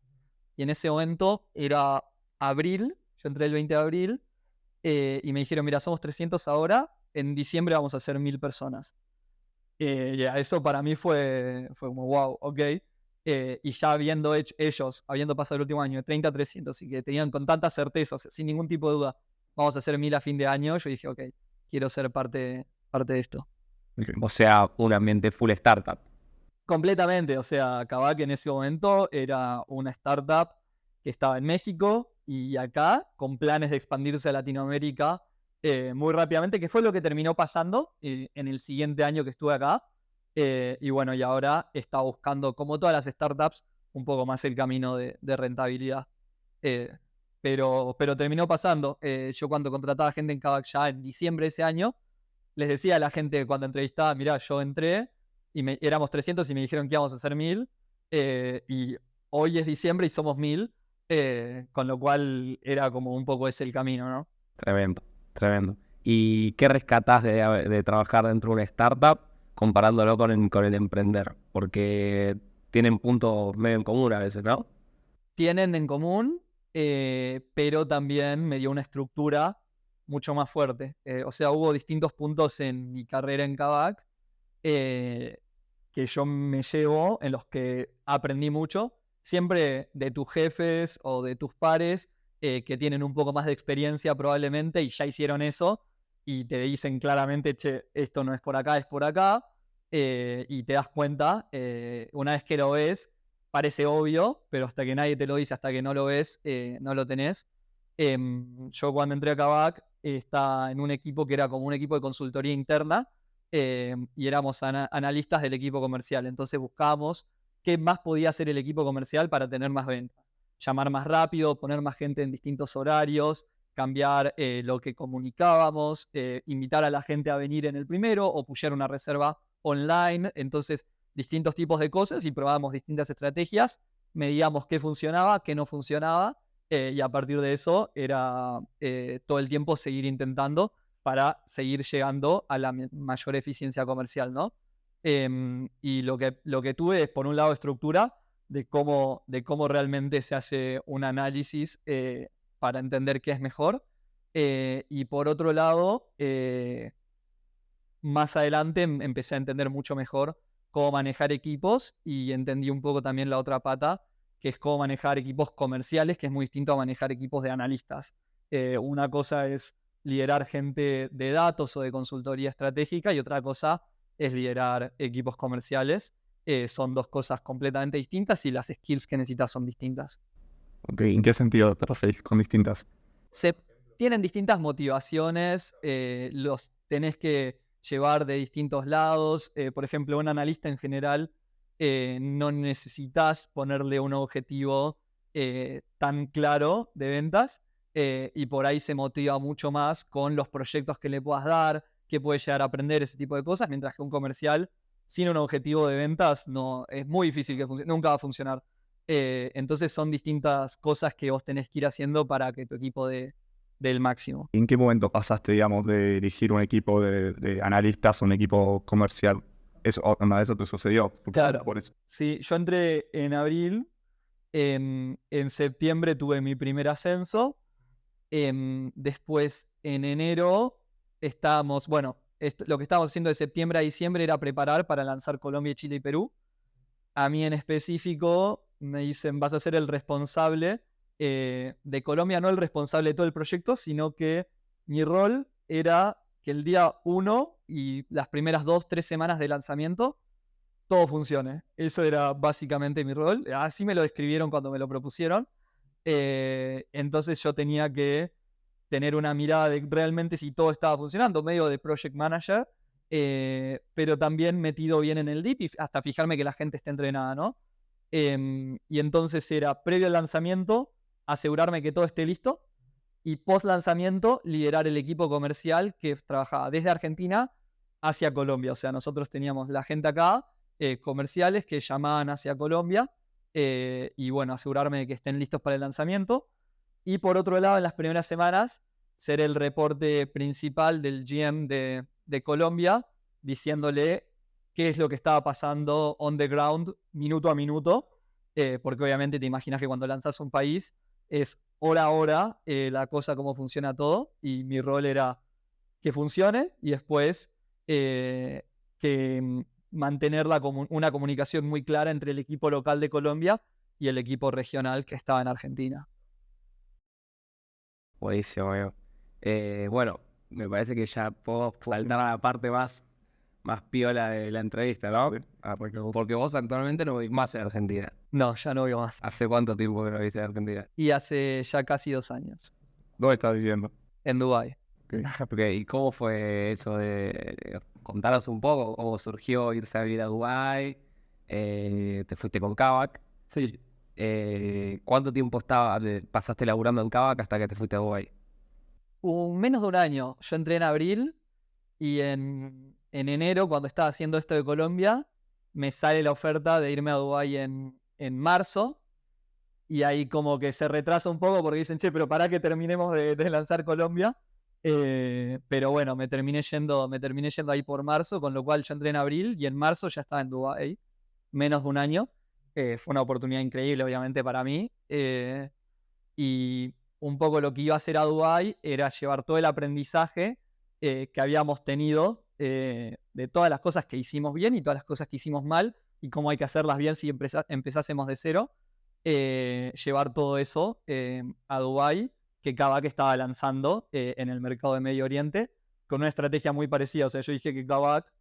Y en ese momento era abril, yo entré el 20 de abril, y me dijeron, mira, somos 300 ahora, en diciembre vamos a ser 1000 personas. Eso para mí fue como wow, ok. Y ya habiendo hecho ellos, habiendo pasado el último año de 30 a 300 y que tenían con tanta certeza, o sea, sin ningún tipo de duda, vamos a hacer 1000 a fin de año, yo dije, ok, quiero ser parte de esto. O sea, un ambiente full startup. Completamente, o sea, Kavak en ese momento era una startup que estaba en México y acá con planes de expandirse a Latinoamérica muy rápidamente, que fue lo que terminó pasando en el siguiente año que estuve acá. Y bueno, y ahora está buscando, como todas las startups, un poco más el camino de rentabilidad. Pero terminó pasando. Yo cuando contrataba gente en Kavak ya en diciembre de ese año, les decía a la gente cuando entrevistaba, mirá, yo entré y éramos 300 y me dijeron que íbamos a hacer 1000. Y hoy es diciembre y somos 1000. Con lo cual era como un poco ese el camino, ¿no? Tremendo, tremendo. ¿Y qué rescatás de trabajar dentro de una startup comparándolo con el emprender? Porque tienen puntos medio en común a veces, ¿no? Tienen en común, pero también me dio una estructura mucho más fuerte. O sea, hubo distintos puntos en mi carrera en Kavak que yo me llevo, en los que aprendí mucho. siempre de tus jefes o de tus pares que tienen un poco más de experiencia probablemente y ya hicieron eso y te dicen claramente, che, esto no es por acá, es por acá, y te das cuenta, una vez que lo ves, parece obvio, pero hasta que nadie te lo dice, hasta que no lo ves, no lo tenés. Yo cuando entré a Kavak estaba en un equipo que era como un equipo de consultoría interna, y éramos analistas del equipo comercial, entonces buscábamos qué más podía hacer el equipo comercial para tener más ventas. Llamar más rápido, poner más gente en distintos horarios, cambiar lo que comunicábamos, invitar a la gente a venir en el primero o pushear una reserva online. Entonces, distintos tipos de cosas y probábamos distintas estrategias, medíamos qué funcionaba, qué no funcionaba, y a partir de eso era todo el tiempo seguir intentando para seguir llegando a la mayor eficiencia comercial, ¿no? Y lo que tuve es, por un lado, estructura de cómo realmente se hace un análisis para entender qué es mejor. Y por otro lado, más adelante empecé a entender mucho mejor cómo manejar equipos y entendí un poco también la otra pata, que es cómo manejar equipos comerciales, que es muy distinto a manejar equipos de analistas. Una cosa es liderar gente de datos o de consultoría estratégica y otra cosa es liderar equipos comerciales. Son dos cosas completamente distintas y las skills que necesitas son distintas. Ok, ¿en qué sentido te refieres con distintas? Tienen distintas motivaciones, los tenés que llevar de distintos lados. Por ejemplo, un analista en general no necesitas ponerle un objetivo tan claro de ventas, y por ahí se motiva mucho más con los proyectos que le puedas dar, que puede llegar a aprender, ese tipo de cosas, mientras que un comercial sin un objetivo de ventas no, es muy difícil que funcione, nunca va a funcionar. Entonces son distintas cosas que vos tenés que ir haciendo para que tu equipo dé el máximo. ¿En qué momento pasaste, digamos, de dirigir un equipo de analistas a un equipo comercial? Eso te sucedió. Claro. Por eso. Sí, yo entré en abril, en septiembre tuve mi primer ascenso, después en enero estábamos, bueno, lo que estábamos haciendo de septiembre a diciembre era preparar para lanzar Colombia, Chile y Perú. A mí en específico me dicen, vas a ser el responsable de Colombia, no el responsable de todo el proyecto, sino que mi rol era que el día 1 y las primeras 2-3 semanas de lanzamiento todo funcione. Eso era básicamente mi rol. Así me lo describieron cuando me lo propusieron. Entonces yo tenía que tener una mirada de realmente si todo estaba funcionando, medio de project manager, pero también metido bien en el deep y hasta fijarme que la gente esté entrenada, ¿no? Y entonces era previo al lanzamiento, asegurarme que todo esté listo, y post lanzamiento liderar el equipo comercial que trabajaba desde Argentina hacia Colombia. O sea, nosotros teníamos la gente acá, comerciales que llamaban hacia Colombia, y bueno, asegurarme de que estén listos para el lanzamiento. Y por otro lado, en las primeras semanas, ser el reporte principal del GM de Colombia, diciéndole qué es lo que estaba pasando on the ground, minuto a minuto, porque obviamente te imaginas que cuando lanzas un país es hora a hora la cosa, cómo funciona todo, y mi rol era que funcione y después que mantener una comunicación muy clara entre el equipo local de Colombia y el equipo regional que estaba en Argentina. Buenísimo, amigo. Bueno, me parece que ya puedo saltar a la parte más piola de la entrevista, ¿no? Porque vos actualmente no vivís más en Argentina. No, ya no vivo más. ¿Hace cuánto tiempo que no vivís en Argentina? Y hace ya casi 2 años. ¿Dónde estás viviendo? En Dubái. Okay. ¿Y cómo fue eso de contaros un poco cómo surgió irse a vivir a Dubái? ¿Te fuiste con Kavak? Sí. ¿Cuánto tiempo pasaste laburando en Kavak hasta que te fuiste a Dubái? Menos de un año. Yo entré en abril y en enero, cuando estaba haciendo esto de Colombia, me sale la oferta de irme a Dubái en marzo. Y ahí como que se retrasa un poco porque dicen, che, pero para que terminemos de lanzar Colombia. Pero bueno, me terminé yendo ahí por marzo, con lo cual yo entré en abril y en marzo ya estaba en Dubái, menos de un año. Fue una oportunidad increíble, obviamente, para mí. Y un poco lo que iba a hacer a Dubái era llevar todo el aprendizaje que habíamos tenido de todas las cosas que hicimos bien y todas las cosas que hicimos mal y cómo hay que hacerlas bien si empezásemos de cero. llevar todo eso a Dubái, que Kavak estaba lanzando en el mercado de Medio Oriente, con una estrategia muy parecida. O sea, yo dije que Kavak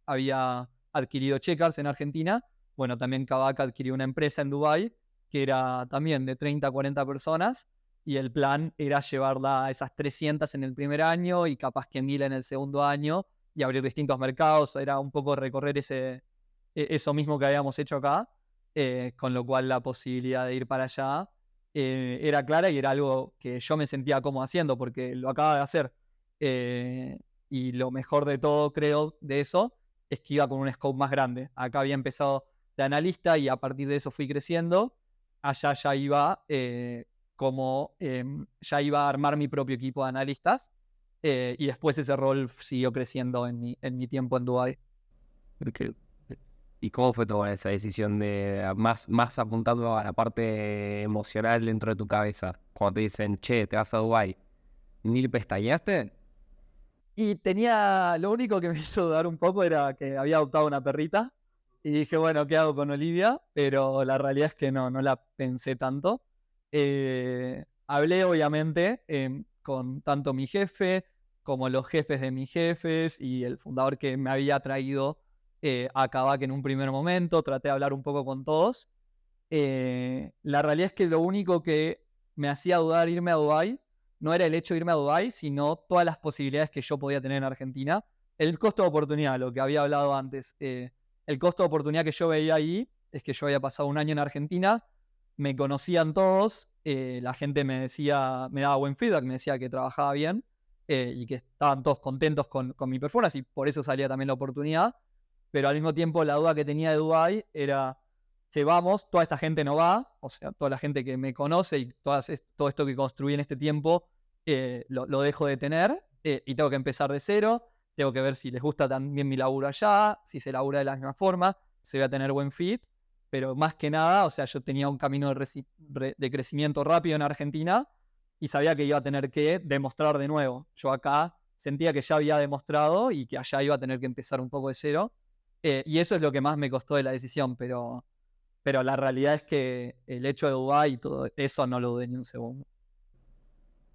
había adquirido Checkers en Argentina. Bueno, también Kavak adquirió una empresa en Dubái, que era también de 30 a 40 personas, y el plan era llevarla a esas 300 en el primer año y capaz que 1000 en el segundo año, y abrir distintos mercados. Era un poco recorrer eso mismo que habíamos hecho acá, con lo cual la posibilidad de ir para allá era clara y era algo que yo me sentía cómodo haciendo porque lo acaba de hacer. Y lo mejor de todo, creo, de eso, es que iba con un scope más grande. Acá había empezado de analista y a partir de eso fui creciendo. Allá ya iba ya iba a armar mi propio equipo de analistas, y después ese rol siguió creciendo en mi tiempo en Dubái. Ok. ¿Y cómo fue tomar esa decisión de más apuntando a la parte emocional dentro de tu cabeza? Cuando te dicen, che, te vas a Dubái, ¿ni pestañaste? Y lo único que me hizo dudar un poco era que había adoptado una perrita. Y dije, bueno, ¿qué hago con Olivia? Pero la realidad es que no la pensé tanto. Hablé, obviamente, con tanto mi jefe como los jefes de mis jefes y el fundador que me había traído a Kavak en un primer momento. Traté de hablar un poco con todos. La realidad es que lo único que me hacía dudar irme a Dubái no era el hecho de irme a Dubái, sino todas las posibilidades que yo podía tener en Argentina. El costo de oportunidad, lo que había hablado antes. El costo de oportunidad que yo veía ahí es que yo había pasado un año en Argentina, me conocían todos, la gente me daba buen feedback, me decía que trabajaba bien, y que estaban todos contentos con mi performance, y por eso salía también la oportunidad. Pero al mismo tiempo la duda que tenía de Dubái era, che, vamos, toda esta gente no va, o sea, toda la gente que me conoce y todo esto que construí en este tiempo, lo dejo de tener, y tengo que empezar de cero. Tengo que ver si les gusta también mi laburo allá, si se labura de la misma forma, si voy a tener buen fit. Pero más que nada, o sea, yo tenía un camino de crecimiento rápido en Argentina y sabía que iba a tener que demostrar de nuevo. Yo acá sentía que ya había demostrado y que allá iba a tener que empezar un poco de cero. Y eso es lo que más me costó de la decisión, pero la realidad es que el hecho de Dubái y todo eso no lo dudé ni un segundo.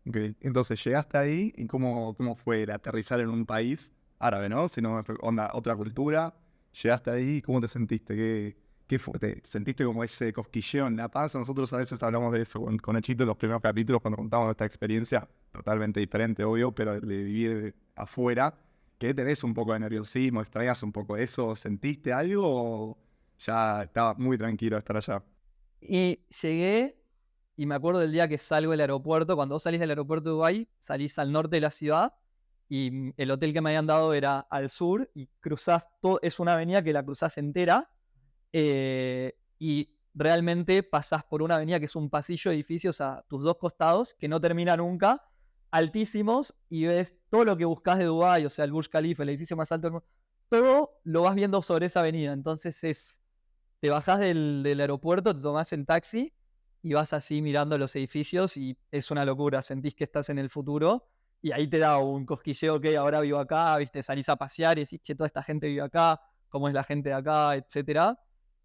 Ok, entonces llegaste ahí y cómo fue el aterrizar en un país árabe, ¿no? Si no, onda, otra cultura. Llegaste ahí y ¿cómo te sentiste? ¿Qué fue? ¿Te sentiste como ese cosquilleo en la panza? Nosotros a veces hablamos de eso con Echito en los primeros capítulos cuando contamos nuestra experiencia, totalmente diferente, obvio, pero de vivir afuera, que tenés un poco de nerviosismo, extrañas un poco eso, ¿sentiste algo o ya estabas muy tranquilo de estar allá? Y llegué, y me acuerdo del día que salgo del aeropuerto. Cuando vos salís del aeropuerto de Dubái, salís al norte de la ciudad y el hotel que me habían dado era al sur y cruzás todo, es una avenida que la cruzás entera, y realmente pasás por una avenida que es un pasillo de edificios a tus dos costados que no termina nunca, altísimos, y ves todo lo que buscás de Dubái, o sea, el Burj Khalifa, el edificio más alto del mundo, todo lo vas viendo sobre esa avenida. Entonces te bajás del aeropuerto, te tomás el taxi y vas así mirando los edificios y es una locura, sentís que estás en el futuro y ahí te da un cosquilleo que ahora vivo acá, viste, salís a pasear y decís, che, toda esta gente vive acá, cómo es la gente de acá, etcétera.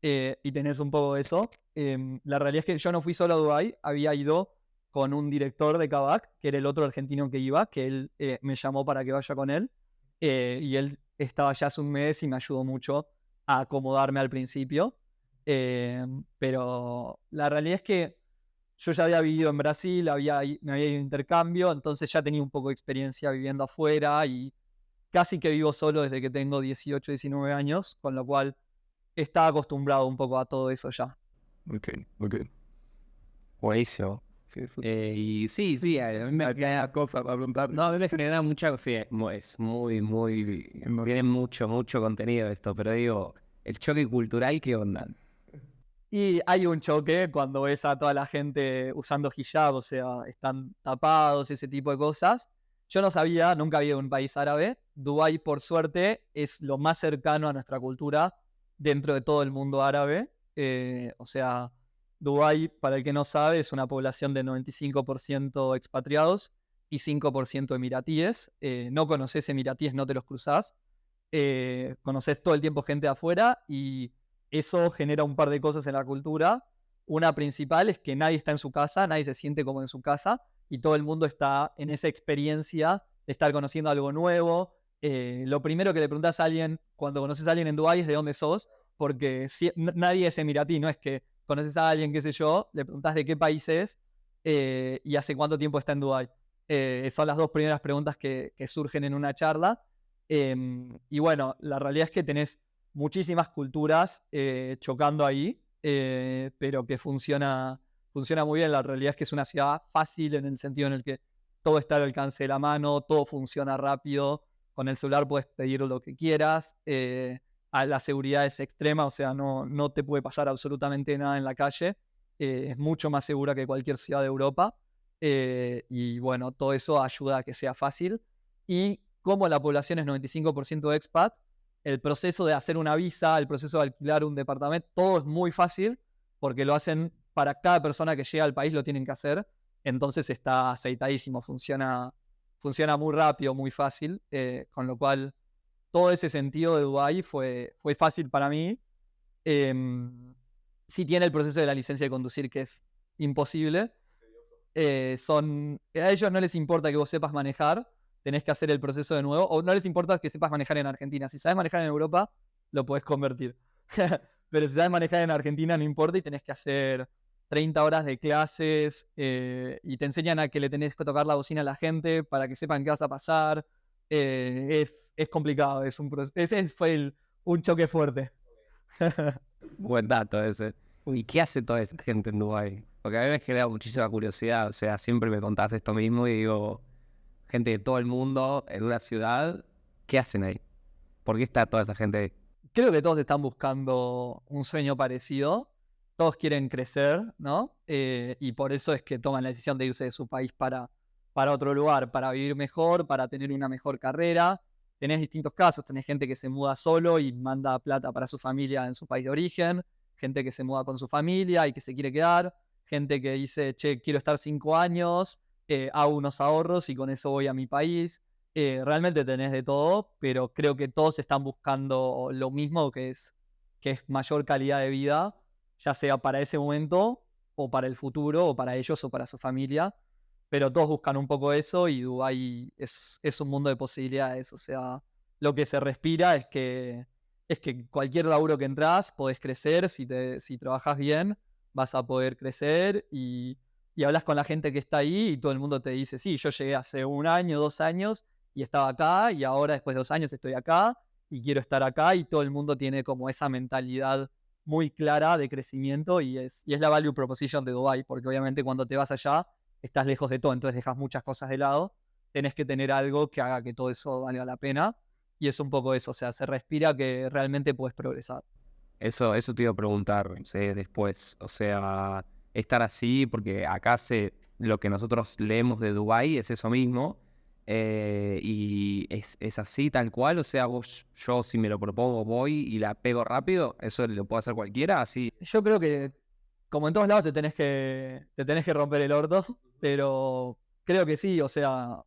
Y tenés un poco de eso. La realidad es que yo no fui solo a Dubái, había ido con un director de Kavak, que era el otro argentino que iba, que él me llamó para que vaya con él, y él estaba ya hace un mes y me ayudó mucho a acomodarme al principio. Pero la realidad es que yo ya había vivido en Brasil, me había ido de intercambio, entonces ya tenía un poco de experiencia viviendo afuera y casi que vivo solo desde que tengo 18, 19 años, con lo cual estaba acostumbrado un poco a todo eso ya. Ok. Buenísimo. Y sí, a mí me Hay cosas para preguntar. No, a mí me genera mucha... Sí, es muy... Tiene mucho contenido esto, pero digo, el choque cultural, ¿qué onda? Y hay un choque cuando ves a toda la gente usando hijab, o sea, están tapados, ese tipo de cosas. Yo no sabía, nunca había un país árabe. Dubái, por suerte, es lo más cercano a nuestra cultura dentro de todo el mundo árabe. O sea, Dubái, para el que no sabe, es una población de 95% expatriados y 5% emiratíes. No conoces emiratíes, no te los cruzás. Conoces todo el tiempo gente de afuera y eso genera un par de cosas en la cultura. Una principal es que nadie está en su casa, nadie se siente como en su casa y todo el mundo está en esa experiencia de estar conociendo algo nuevo. Lo primero que le preguntas a alguien cuando conoces a alguien en Dubái es de dónde sos, porque nadie es emiratí, no es que conoces a alguien, qué sé yo, le preguntas de qué país es y hace cuánto tiempo está en Dubái. Son las dos primeras preguntas que surgen en una charla. Y bueno, la realidad es que tenés muchísimas culturas chocando ahí, pero que funciona muy bien. La realidad es que es una ciudad fácil en el sentido en el que todo está al alcance de la mano, todo funciona rápido. Con el celular puedes pedir lo que quieras. La seguridad es extrema, o sea, no te puede pasar absolutamente nada en la calle. Es mucho más segura que cualquier ciudad de Europa. Y bueno, todo eso ayuda a que sea fácil. Y como la población es 95% expat, el proceso de hacer una visa, el proceso de alquilar un departamento, todo es muy fácil porque lo hacen para cada persona que llega al país, lo tienen que hacer. Entonces está aceitadísimo, funciona muy rápido, muy fácil, con lo cual todo ese sentido de Dubái fue fácil para mí. Sí tiene el proceso de la licencia de conducir, que es imposible. A ellos no les importa que vos sepas manejar, tenés que hacer el proceso de nuevo, o no les importa que sepas manejar en Argentina. Si sabes manejar en Europa, lo podés convertir. Pero si sabes manejar en Argentina, no importa y tenés que hacer 30 horas de clases y te enseñan a que le tenés que tocar la bocina a la gente para que sepan qué vas a pasar. Es complicado, ese fue un choque fuerte. Buen dato ese. ¿Y qué hace toda esa gente en Dubái? Porque a mí me genera muchísima curiosidad. O sea, siempre me contás esto mismo y digo, gente de todo el mundo en una ciudad, ¿qué hacen ahí? ¿Por qué está toda esa gente ahí? Creo que todos están buscando un sueño parecido. Todos quieren crecer, ¿no? Y por eso es que toman la decisión de irse de su país para otro lugar, para vivir mejor, para tener una mejor carrera. Tenés distintos casos. Tenés gente que se muda solo y manda plata para su familia en su país de origen. Gente que se muda con su familia y que se quiere quedar. Gente que dice, che, quiero estar 5 años, hago unos ahorros y con eso voy a mi país. Realmente tenés de todo, pero creo que todos están buscando lo mismo, que es mayor calidad de vida, ya sea para ese momento o para el futuro, o para ellos o para su familia. Pero todos buscan un poco eso y Dubái es un mundo de posibilidades. O sea, lo que se respira es que cualquier laburo que entras podés crecer. Si trabajas bien, vas a poder crecer y hablas con la gente que está ahí y todo el mundo te dice, sí, yo llegué hace 1 año, 2 años y estaba acá y ahora después de 2 años estoy acá y quiero estar acá, y todo el mundo tiene como esa mentalidad muy clara de crecimiento y es la value proposition de Dubái, porque obviamente cuando te vas allá estás lejos de todo, entonces dejas muchas cosas de lado, tenés que tener algo que haga que todo eso valga la pena y es un poco eso, o sea, se respira que realmente puedes progresar. Eso te iba a preguntar, ¿sí? Después. O sea, estar así, porque acá lo que nosotros leemos de Dubái es eso mismo. Y es así tal cual. O sea, yo si me lo propongo voy y la pego rápido. Eso lo puede hacer cualquiera, así. Yo creo que como en todos lados te tenés que romper el orto, pero creo que sí, o sea,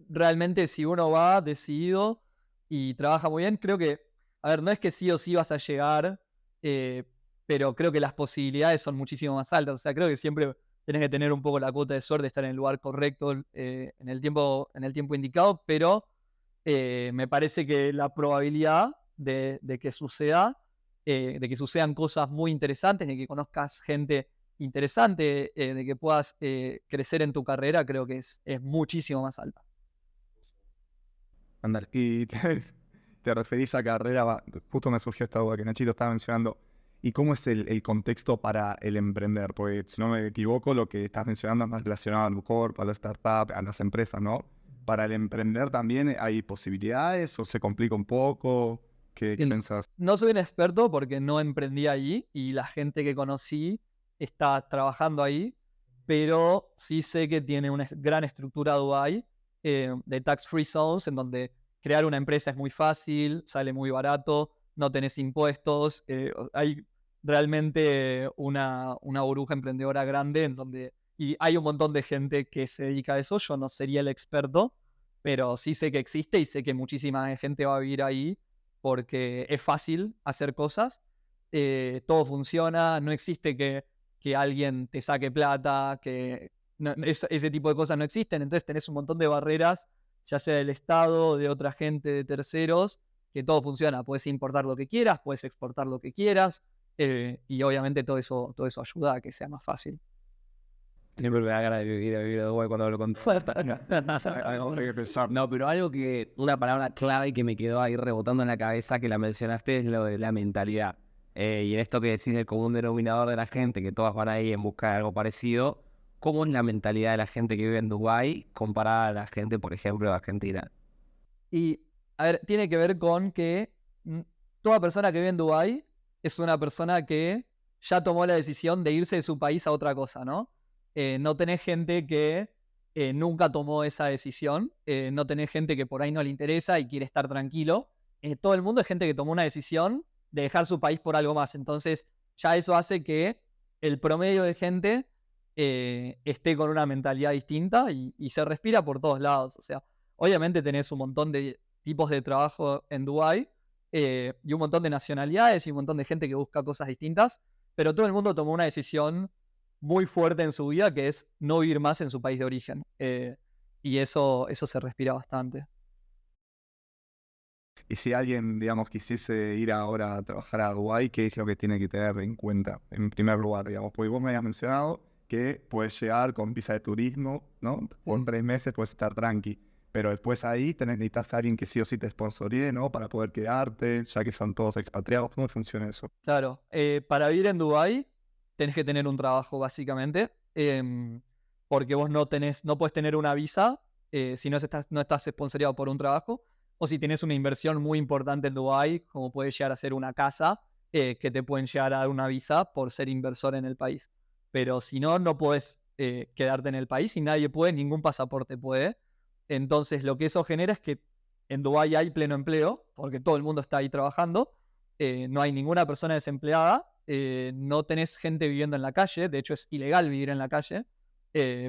realmente si uno va decidido y trabaja muy bien, creo que, a ver, no es que sí o sí vas a llegar, eh, pero creo que las posibilidades son muchísimo más altas. O sea, creo que siempre tenés que tener un poco la cuota de suerte, estar en el lugar correcto, en el tiempo indicado, pero me parece que la probabilidad de que suceda, de que sucedan cosas muy interesantes, de que conozcas gente interesante, de que puedas crecer en tu carrera, creo que es muchísimo más alta. Andar. Y te referís a carrera, justo me surgió esta duda que Nachito estaba mencionando. ¿Y cómo es el contexto para el emprender? Porque si no me equivoco, lo que estás mencionando es más relacionado al Nucorp, a la startup, a las empresas, ¿no? ¿Para el emprender también hay posibilidades o se complica un poco? ¿Qué pensás? No soy un experto porque no emprendí ahí y la gente que conocí está trabajando ahí, pero sí sé que tiene una gran estructura Dubái de tax-free zones, en donde crear una empresa es muy fácil, sale muy barato, no tenés impuestos, hay realmente una burbuja emprendedora grande en donde y hay un montón de gente que se dedica a eso. Yo no sería el experto, pero sí sé que existe y sé que muchísima gente va a vivir ahí porque es fácil hacer cosas, todo funciona, no existe que que alguien te saque plata, que ese tipo de cosas no existen. Entonces tenés un montón de barreras, ya sea del Estado, de otra gente, de terceros, que todo funciona. Puedes importar lo que quieras, puedes exportar lo que quieras, y obviamente todo eso ayuda a que sea más fácil. Siempre me da ganas de vivir de Dubái cuando hablo con No, pero una palabra clave que me quedó ahí rebotando en la cabeza, que la mencionaste, es lo de la mentalidad. Y en esto que decís del común denominador de la gente, que todas van ahí en busca de algo parecido, ¿cómo es la mentalidad de la gente que vive en Dubái comparada a la gente, por ejemplo, de Argentina? Y, a ver, tiene que ver con que toda persona que vive en Dubái es una persona que ya tomó la decisión de irse de su país a otra cosa, ¿no? No tenés gente que nunca tomó esa decisión, no tenés gente que por ahí no le interesa y quiere estar tranquilo. Todo el mundo es gente que tomó una decisión de dejar su país por algo más. Entonces, ya eso hace que el promedio de gente esté con una mentalidad distinta y se respira por todos lados. O sea, obviamente tenés un montón de tipos de trabajo en Dubái y un montón de nacionalidades y un montón de gente que busca cosas distintas, pero todo el mundo tomó una decisión muy fuerte en su vida, que es no vivir más en su país de origen. Y eso se respira bastante. Y si alguien, digamos, quisiese ir ahora a trabajar a Dubái, ¿qué es lo que tiene que tener en cuenta? En primer lugar, digamos, porque vos me habías mencionado que puedes llegar con visa de turismo, ¿no? Por 3 meses puedes estar tranqui. Pero después ahí necesitas a alguien que sí o sí te sponsoree, ¿no? Para poder quedarte, ya que son todos expatriados. ¿Cómo funciona eso? Claro, para vivir en Dubái tenés que tener un trabajo básicamente, porque vos no podés tener una visa si no estás sponsoreado por un trabajo, o si tenés una inversión muy importante en Dubái, como puede llegar a ser una casa, que te pueden llegar a dar una visa por ser inversor en el país. Pero si no, no podés quedarte en el país y nadie puede, ningún pasaporte puede. Entonces lo que eso genera es que en Dubái hay pleno empleo, porque todo el mundo está ahí trabajando, no hay ninguna persona desempleada, no tenés gente viviendo en la calle, de hecho es ilegal vivir en la calle,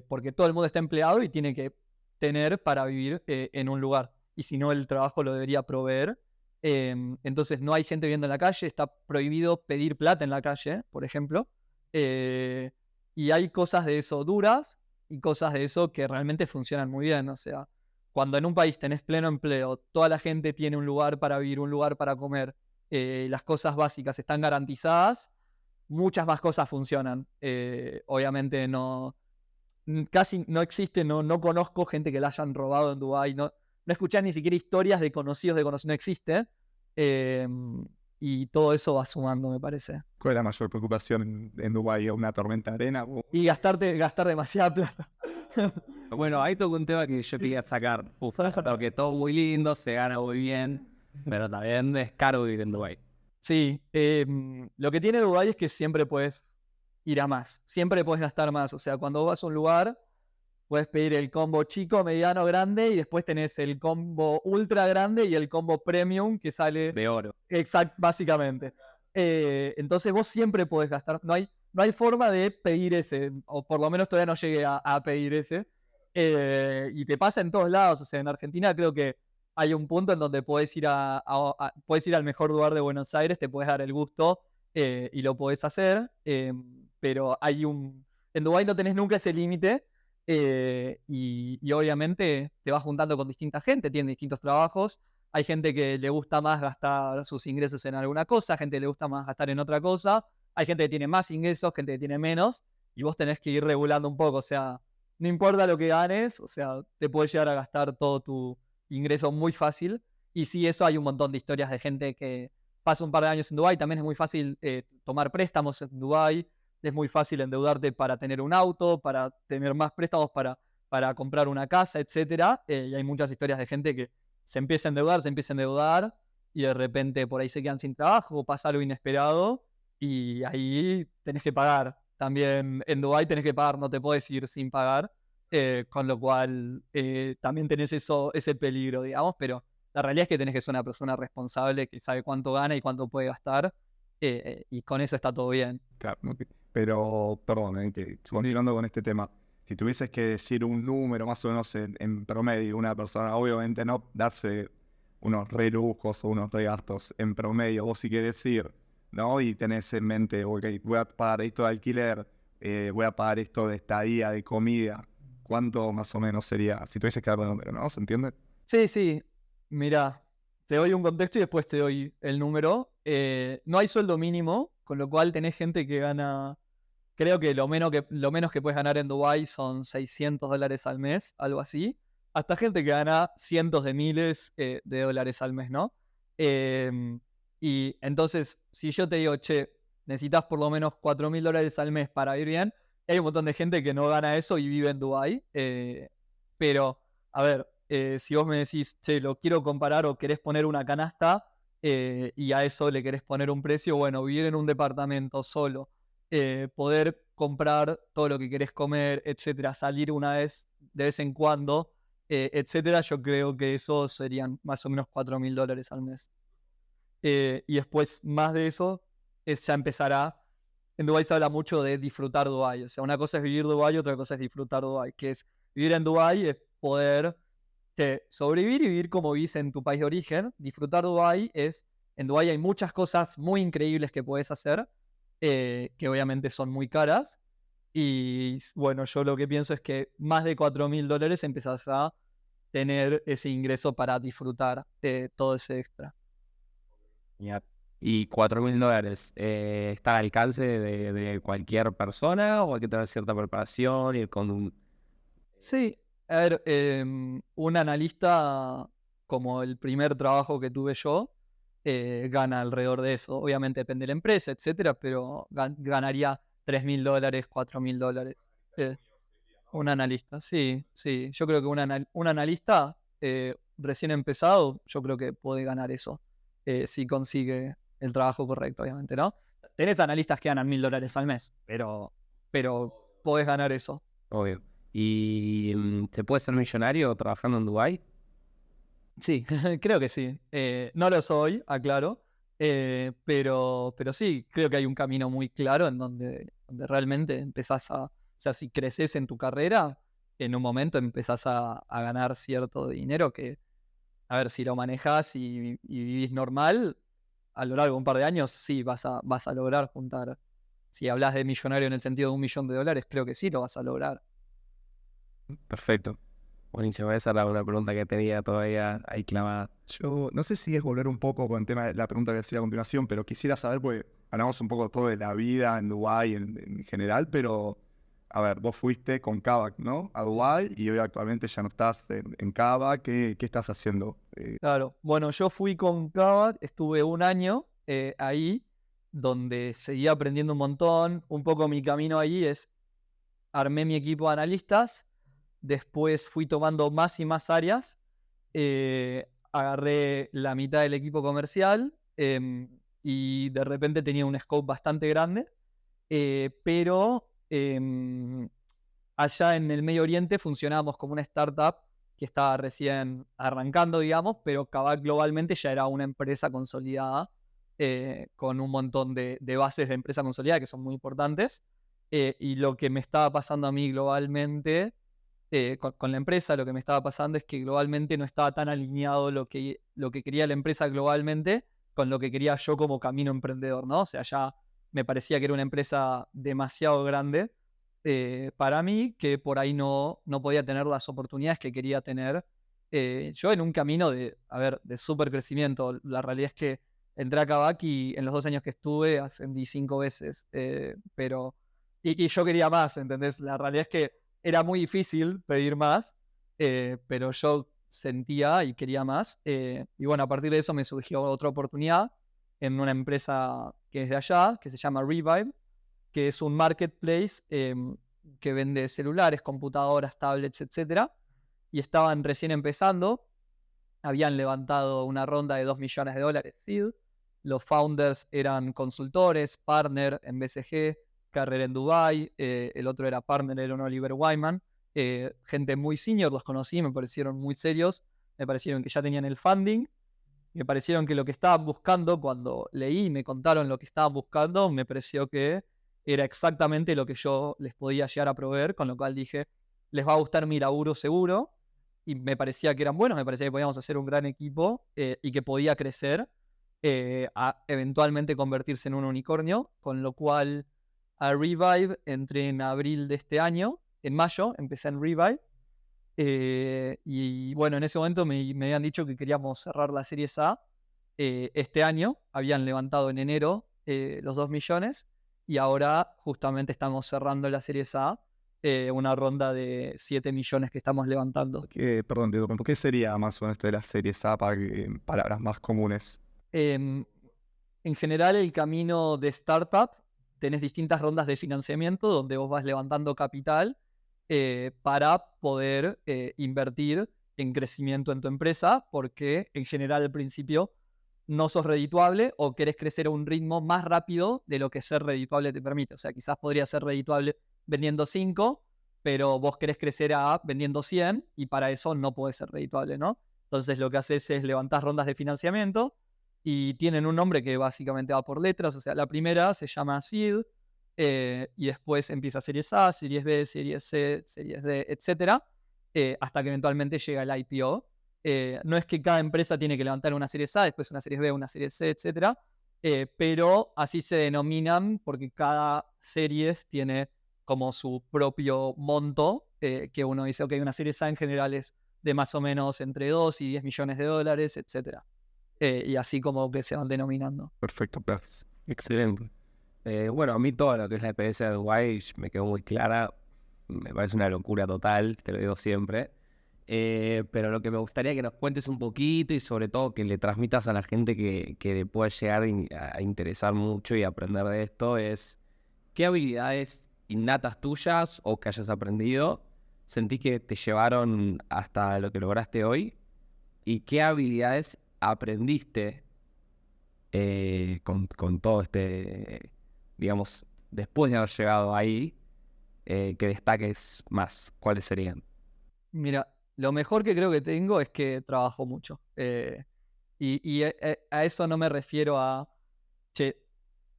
porque todo el mundo está empleado y tiene que tener para vivir en un lugar, y si no el trabajo lo debería proveer. Entonces no hay gente viviendo en la calle, está prohibido pedir plata en la calle, por ejemplo, y hay cosas de eso duras y cosas de eso que realmente funcionan muy bien. O sea, cuando en un país tenés pleno empleo, toda la gente tiene un lugar para vivir, un lugar para comer, las cosas básicas están garantizadas, muchas más cosas funcionan. Obviamente casi no existe, no conozco gente que la hayan robado en Dubái, no escuchás ni siquiera historias de conocidos, no existe. Y todo eso va sumando, me parece. ¿Cuál es la mayor preocupación en Dubái? ¿Una tormenta de arena? Y gastar demasiada plata. Bueno, ahí toca un tema que yo quería sacar. Porque todo muy lindo, se gana muy bien, pero también es caro vivir en Dubái. Sí, lo que tiene Dubái es que siempre puedes ir a más, siempre puedes gastar más. O sea, cuando vas a un lugar, puedes pedir el combo chico, mediano, grande, y después tenés el combo ultra grande y el combo premium que sale De oro. Exacto, básicamente. Entonces vos siempre podés gastar. No hay forma de pedir ese, o por lo menos todavía no llegué a pedir ese. Y te pasa en todos lados. O sea, en Argentina creo que hay un punto en donde podés ir podés ir al mejor lugar de Buenos Aires, te podés dar el gusto y lo podés hacer. Pero en Dubái no tenés nunca ese límite. Y obviamente te vas juntando con distinta gente, tienen distintos trabajos. Hay gente que le gusta más gastar sus ingresos en alguna cosa, gente que le gusta más gastar en otra cosa. Hay gente que tiene más ingresos, gente que tiene menos. Y vos tenés que ir regulando un poco. O sea, no importa lo que ganes, o sea, te puedes llegar a gastar todo tu ingreso muy fácil. Y sí, eso hay un montón de historias de gente que pasa un par de años en Dubái. También es muy fácil tomar préstamos en Dubái. Es muy fácil endeudarte para tener un auto, para tener más préstamos para comprar una casa, etcétera. Y hay muchas historias de gente que se empieza a endeudar y de repente por ahí se quedan sin trabajo o pasa algo inesperado y ahí tenés que pagar. También en Dubái tenés que pagar, no te podés ir sin pagar, con lo cual también tenés ese peligro, digamos, pero la realidad es que tenés que ser una persona responsable que sabe cuánto gana y cuánto puede gastar, y con eso está todo bien. Claro, pero, perdón, que continuando con este tema, si tuvieses que decir un número más o menos en promedio, una persona, obviamente no darse unos re lujos o unos re gastos en promedio, vos sí querés decir, ¿no? Y tenés en mente, ok, voy a pagar esto de alquiler, voy a pagar esto de estadía, de comida, ¿cuánto más o menos sería? Si tuvieses que dar un número, ¿no? ¿Se entiende? Sí. Mira, te doy un contexto y después te doy el número. No hay sueldo mínimo, con lo cual tenés gente que gana. Creo que lo menos que puedes ganar en Dubái son $600 al mes, algo así. Hasta gente que gana cientos de miles de dólares al mes, ¿no? Y entonces, si yo te digo, che, necesitas por lo menos $4.000 al mes para vivir bien, hay un montón de gente que no gana eso y vive en Dubái. Pero, a ver, si vos me decís, che, lo quiero comparar o querés poner una canasta y a eso le querés poner un precio, bueno, vivir en un departamento solo, poder comprar todo lo que querés comer, etcétera, salir una vez de vez en cuando, etcétera, yo creo que eso serían más o menos $4.000 al mes. Y después, más de eso, ya empezará. En Dubái se habla mucho de disfrutar Dubái. O sea, una cosa es vivir Dubái, otra cosa es disfrutar Dubái. Que es vivir en Dubái, es poder sobrevivir y vivir como vivís en tu país de origen. Disfrutar Dubái es. En Dubái hay muchas cosas muy increíbles que puedes hacer, que obviamente son muy caras. Y bueno, yo lo que pienso es que más de $4.000 empezás a tener ese ingreso para disfrutar todo ese extra. Ya. ¿Y $4.000 está al alcance de cualquier persona o hay que tener cierta preparación, ir con un... Sí, a ver, un analista como el primer trabajo que tuve yo gana alrededor de eso. Obviamente depende de la empresa, etcétera, pero ganaría $3.000, $4.000. Un analista, sí. Yo creo que un analista recién empezado, yo creo que puede ganar eso si consigue el trabajo correcto, obviamente, ¿no? Tenés analistas que ganan $1.000 al mes, pero podés ganar eso. Obvio. ¿Y se puede ser millonario trabajando en Dubái? Sí, creo que sí. No lo soy, aclaro, pero sí, creo que hay un camino muy claro en donde realmente empezás a... O sea, si creces en tu carrera, en un momento empezás a ganar cierto dinero que, a ver, si lo manejás y vivís normal, a lo largo de un par de años, sí, vas a lograr juntar. Si hablas de millonario en el sentido de $1.000.000, creo que sí lo vas a lograr. Perfecto. Buenísimo. Esa era una pregunta que tenía todavía ahí clavada. Yo no sé si es volver un poco con el tema de la pregunta que hacía a continuación, pero quisiera saber, porque hablamos un poco todo de la vida en Dubái en general, pero a ver, vos fuiste con Kavak, ¿no? A Dubái y hoy actualmente ya no estás en Kavak. ¿Qué estás haciendo? Claro, bueno, yo fui con Kavak, estuve un año ahí, donde seguía aprendiendo un montón. Un poco mi camino ahí es, armé mi equipo de analistas, después fui tomando más y más áreas, agarré la mitad del equipo comercial y de repente tenía un scope bastante grande, pero allá en el Medio Oriente funcionábamos como una startup que estaba recién arrancando, digamos, pero Kavak globalmente ya era una empresa consolidada, con un montón de bases de empresa consolidada que son muy importantes. Y lo que me estaba pasando a mí globalmente, con la empresa, lo que me estaba pasando es que globalmente no estaba tan alineado lo que quería la empresa globalmente con lo que quería yo como camino emprendedor, ¿no? O sea, ya me parecía que era una empresa demasiado grande para mí, que por ahí no podía tener las oportunidades que quería tener. Yo en un camino de súper crecimiento. La realidad es que entré a Kavak y en los 2 años que estuve ascendí 5 veces, pero... Y yo quería más, ¿entendés? La realidad es que era muy difícil pedir más, pero yo sentía y quería más. Y bueno, a partir de eso me surgió otra oportunidad en una empresa que es de allá, que se llama Revive, que es un marketplace que vende celulares, computadoras, tablets, etc. Y estaban recién empezando. Habían levantado una ronda de $2 millones seed. Los founders eran consultores, partner en BCG, carrera en Dubai, el otro era partner, era un Oliver Wyman. Gente muy senior, los conocí, me parecieron muy serios, me parecieron que ya tenían el funding, me parecieron que lo que estaban buscando, cuando leí y me contaron lo que estaban buscando, me pareció que era exactamente lo que yo les podía llegar a proveer, con lo cual dije, les va a gustar mi laburo seguro, y me parecía que eran buenos, me parecía que podíamos hacer un gran equipo y que podía crecer a eventualmente convertirse en un unicornio, con lo cual a Revive entré en abril de este año, en mayo empecé en Revive. Y bueno, en ese momento me habían dicho que queríamos cerrar la Series A este año. Habían levantado en enero los 2 millones y ahora justamente estamos cerrando la Series A, una ronda de 7 millones que estamos levantando. Perdón, te interrumpo. ¿Qué sería más o menos esto de las series A en palabras más comunes? En general, el camino de startup, tenés distintas rondas de financiamiento donde vos vas levantando capital para poder invertir en crecimiento en tu empresa, porque en general al principio no sos redituable o querés crecer a un ritmo más rápido de lo que ser redituable te permite. O sea, quizás podría ser redituable vendiendo 5, pero vos querés crecer a vendiendo 100 y para eso no podés ser redituable, ¿no? Entonces lo que haces es levantar rondas de financiamiento y tienen un nombre que básicamente va por letras. O sea, la primera se llama Seed, y después empieza Series A, Series B, Series C, Series D, etcétera, hasta que eventualmente llega el IPO. No es que cada empresa tiene que levantar una Series A, después una Series B, una Series C, etcétera, pero así se denominan porque cada series tiene como su propio monto, que uno dice, ok, una Series A en general es de más o menos entre 2 y 10 millones de dólares, etcétera. Y así como que se van denominando. Perfecto, gracias. Excelente. Bueno, a mí todo lo que es la experiencia de Dubái me quedó muy clara. Me parece una locura total, te lo digo siempre. Pero lo que me gustaría que nos cuentes un poquito y sobre todo que le transmitas a la gente que le pueda llegar a interesar mucho y aprender de esto es qué habilidades innatas tuyas o que hayas aprendido sentís que te llevaron hasta lo que lograste hoy y qué habilidades aprendiste con todo digamos, después de haber llegado ahí, que destaques más, ¿cuáles serían? Mira, lo mejor que creo que tengo es que trabajo mucho. A eso no me refiero a, che,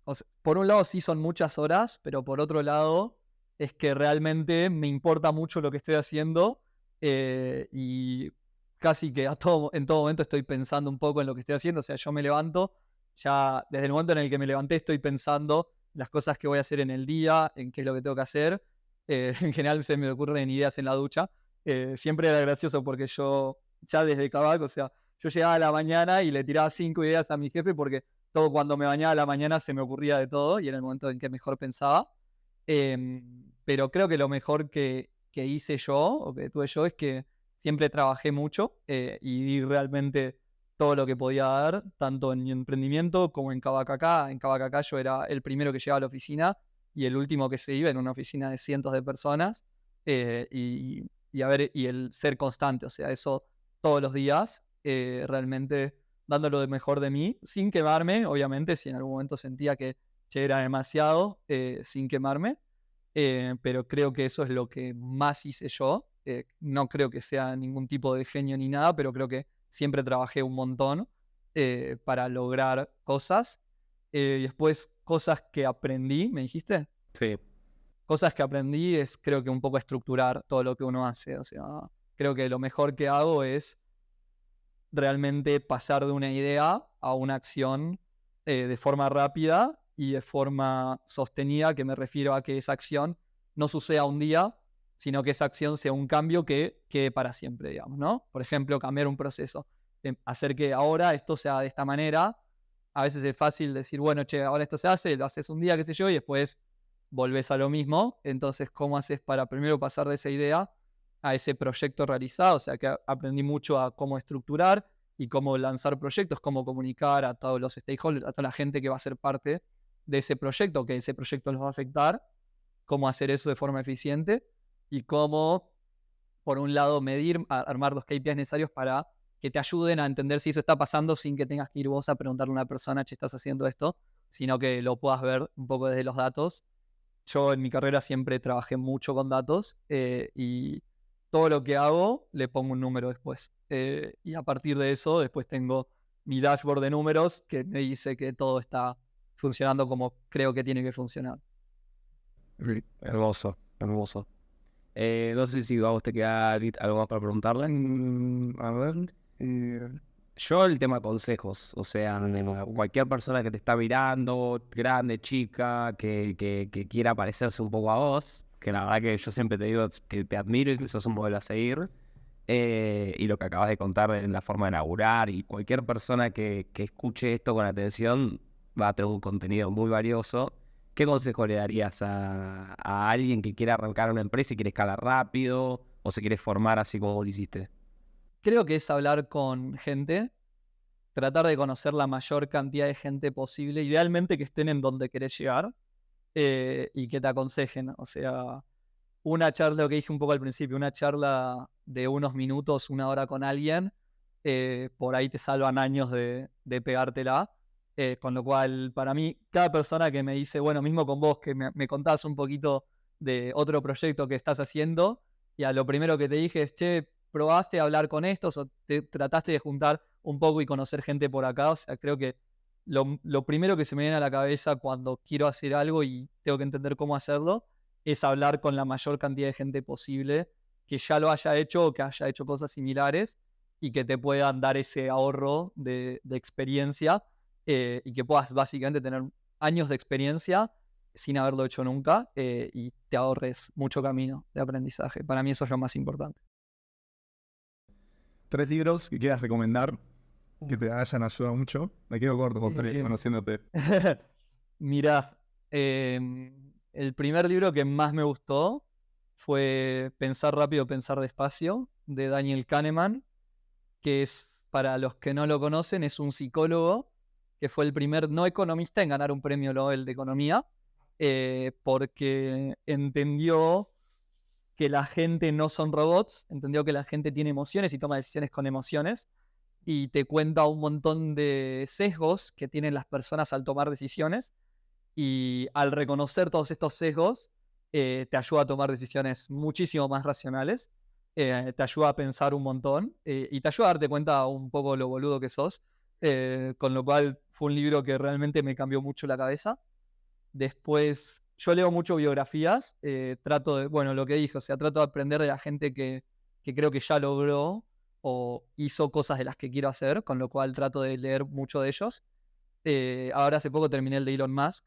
o sea, por un lado sí son muchas horas, pero por otro lado es que realmente me importa mucho lo que estoy haciendo, y casi que en todo momento estoy pensando un poco en lo que estoy haciendo. O sea, yo me levanto, ya desde el momento en el que me levanté estoy pensando las cosas que voy a hacer en el día, en qué es lo que tengo que hacer. En general se me ocurren ideas en la ducha. Siempre era gracioso porque yo ya desde Kavak, o sea, yo llegaba a la mañana y le tiraba 5 ideas a mi jefe porque todo cuando me bañaba a la mañana se me ocurría de todo y era el momento en que mejor pensaba. Pero creo que lo mejor que hice yo o que tuve yo es que siempre trabajé mucho, y di realmente todo lo que podía dar, tanto en mi emprendimiento como en Kavak. En Kavak yo era el primero que llegaba a la oficina y el último que se iba en una oficina de cientos de personas. Y el ser constante, o sea, eso todos los días, realmente dándolo de mejor de mí, sin quemarme, obviamente, si en algún momento sentía que era demasiado, sin quemarme. Pero creo que eso es lo que más hice yo. No creo que sea ningún tipo de genio ni nada, pero creo que siempre trabajé un montón para lograr cosas. Y después, cosas que aprendí, ¿me dijiste? Sí. Cosas que aprendí es, creo que un poco estructurar todo lo que uno hace. O sea, creo que lo mejor que hago es realmente pasar de una idea a una acción, de forma rápida y de forma sostenida, que me refiero a que esa acción no suceda un día, sino que esa acción sea un cambio que quede para siempre, digamos, ¿no? Por ejemplo, cambiar un proceso, hacer que ahora esto sea de esta manera. A veces es fácil decir, bueno, che, ahora esto se hace, lo haces un día, qué sé yo, y después volvés a lo mismo. Entonces, ¿cómo haces para primero pasar de esa idea a ese proyecto realizado? O sea, que aprendí mucho a cómo estructurar y cómo lanzar proyectos, cómo comunicar a todos los stakeholders, a toda la gente que va a ser parte de ese proyecto, que ese proyecto los va a afectar, cómo hacer eso de forma eficiente y cómo, por un lado, medir, armar los KPIs necesarios para que te ayuden a entender si eso está pasando sin que tengas que ir vos a preguntarle a una persona, che, estás haciendo esto, sino que lo puedas ver un poco desde los datos. Yo en mi carrera siempre trabajé mucho con datos, y todo lo que hago le pongo un número después. Y a partir de eso, después tengo mi dashboard de números que me dice que todo está funcionando como creo que tiene que funcionar. Hermoso, hermoso. No sé si a vos te queda algo más para preguntarle. A ver. Yo el tema consejos, o sea, cualquier persona que te está mirando, grande, chica, que quiera parecerse un poco a vos, que la verdad que yo siempre te digo que te admiro y que sos un modelo a seguir, y lo que acabas de contar en la forma de laburar, y cualquier persona que escuche esto con atención va a tener un contenido muy valioso. ¿Qué consejo le darías a alguien que quiera arrancar una empresa y quiere escalar rápido o se quiere formar así como lo hiciste? Creo que es hablar con gente, tratar de conocer la mayor cantidad de gente posible, idealmente que estén en donde querés llegar, y que te aconsejen. O sea, una charla, lo que dije un poco al principio, una charla de unos minutos, una hora con alguien, por ahí te salvan años de pegártela. Con lo cual, para mí, cada persona que me dice, bueno, mismo con vos, que me contás un poquito de otro proyecto que estás haciendo, y a lo primero que te dije es, che, ¿probaste a hablar con estos o te trataste de juntar un poco y conocer gente por acá? O sea, creo que lo primero que se me viene a la cabeza cuando quiero hacer algo y tengo que entender cómo hacerlo es hablar con la mayor cantidad de gente posible que ya lo haya hecho o que haya hecho cosas similares y que te puedan dar ese ahorro de experiencia, y que puedas básicamente tener años de experiencia sin haberlo hecho nunca, y te ahorres mucho camino de aprendizaje. Para mí eso es lo más importante. 3 libros que quieras recomendar que te hayan ayudado mucho. Me quedo corto con 3, conociéndote. Mirá, el primer libro que más me gustó fue Pensar rápido, pensar despacio, de Daniel Kahneman, que es, para los que no lo conocen, es un psicólogo que fue el primer no economista en ganar un premio Nobel de Economía, porque entendió que la gente no son robots, entendió que la gente tiene emociones y toma decisiones con emociones, y te cuenta un montón de sesgos que tienen las personas al tomar decisiones, y al reconocer todos estos sesgos, te ayuda a tomar decisiones muchísimo más racionales, te ayuda a pensar un montón, y te ayuda a darte cuenta un poco lo boludo que sos, con lo cual fue un libro que realmente me cambió mucho la cabeza. Después, yo leo mucho biografías, trato de, bueno, lo que dije, o sea, trato de aprender de la gente que creo que ya logró o hizo cosas de las que quiero hacer, con lo cual trato de leer mucho de ellos. Ahora hace poco terminé el de Elon Musk,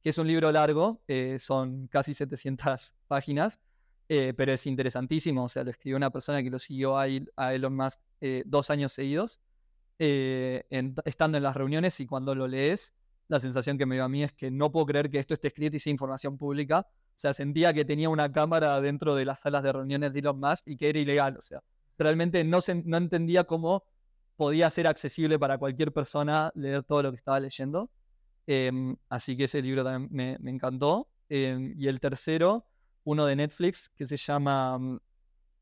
que es un libro largo, son casi 700 páginas, pero es interesantísimo. O sea, lo escribió una persona que lo siguió a Elon Musk 2 años seguidos, estando en las reuniones, y cuando lo lees, la sensación que me dio a mí es que no puedo creer que esto esté escrito y sea información pública. O sea, sentía que tenía una cámara dentro de las salas de reuniones de Elon Musk y que era ilegal. O sea, realmente no entendía cómo podía ser accesible para cualquier persona leer todo lo que estaba leyendo. Así que ese libro también me encantó. Y el tercero, uno de Netflix, que se llama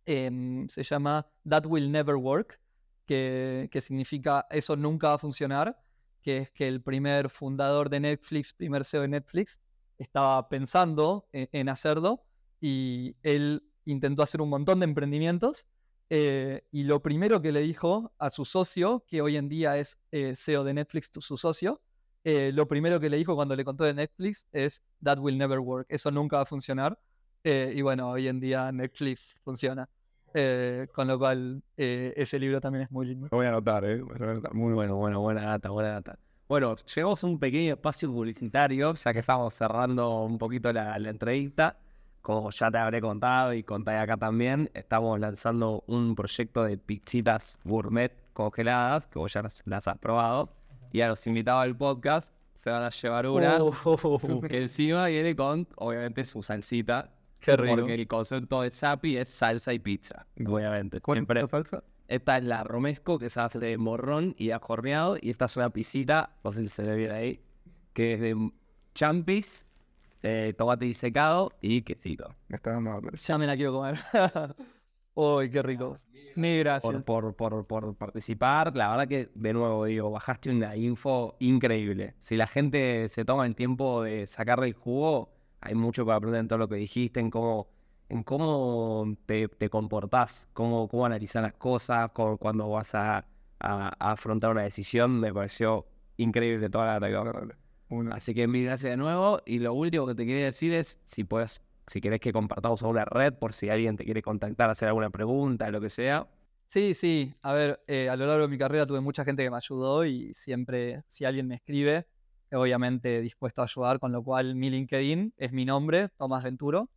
That Will Never Work, que significa eso nunca va a funcionar, que es que el primer fundador de Netflix, primer CEO de Netflix, estaba pensando en hacerlo, y él intentó hacer un montón de emprendimientos, y lo primero que le dijo a su socio, que hoy en día es CEO de Netflix, su socio, lo primero que le dijo cuando le contó de Netflix es That will never work, eso nunca va a funcionar. Y bueno, hoy en día Netflix funciona. Con lo cual, ese libro también es muy lindo. Lo voy a anotar, Voy a anotar. Muy bueno, buena data, buena data. Bueno, llegamos a un pequeño espacio publicitario, ya que estamos cerrando un poquito la entrevista. Como ya te habré contado y conté acá también, estamos lanzando un proyecto de pizzitas gourmet congeladas, que vos ya las has probado. Y a los invitados al podcast se van a llevar una que encima viene con, obviamente, su salsita. Qué rico. Porque el concepto de Zappi es salsa y pizza, obviamente. ¿Cuál es Siempre. la salsa? Esta es la romesco, que se hace de morrón y ajo horneado. Y esta es una pisita, no sé si se ve bien ahí, que es de champis, tomate disecado y quesito. Me está dando hambre. Ya me la quiero comer. Uy, qué rico. Mil gracias. Por participar. La verdad que, de nuevo digo, bajaste una info increíble. Si la gente se toma el tiempo de sacarle el jugo, hay mucho para aprender en todo lo que dijiste, en cómo te comportás, cómo analizar las cosas, cuando vas a afrontar una decisión. Me pareció increíble toda la data. Así que mil gracias de nuevo. Y lo último que te quería decir es, si querés que compartamos alguna red, por si alguien te quiere contactar, hacer alguna pregunta, lo que sea. Sí. A ver, a lo largo de mi carrera tuve mucha gente que me ayudó y siempre, si alguien me escribe, obviamente dispuesto a ayudar, con lo cual mi LinkedIn es mi nombre, Tomás Venturo,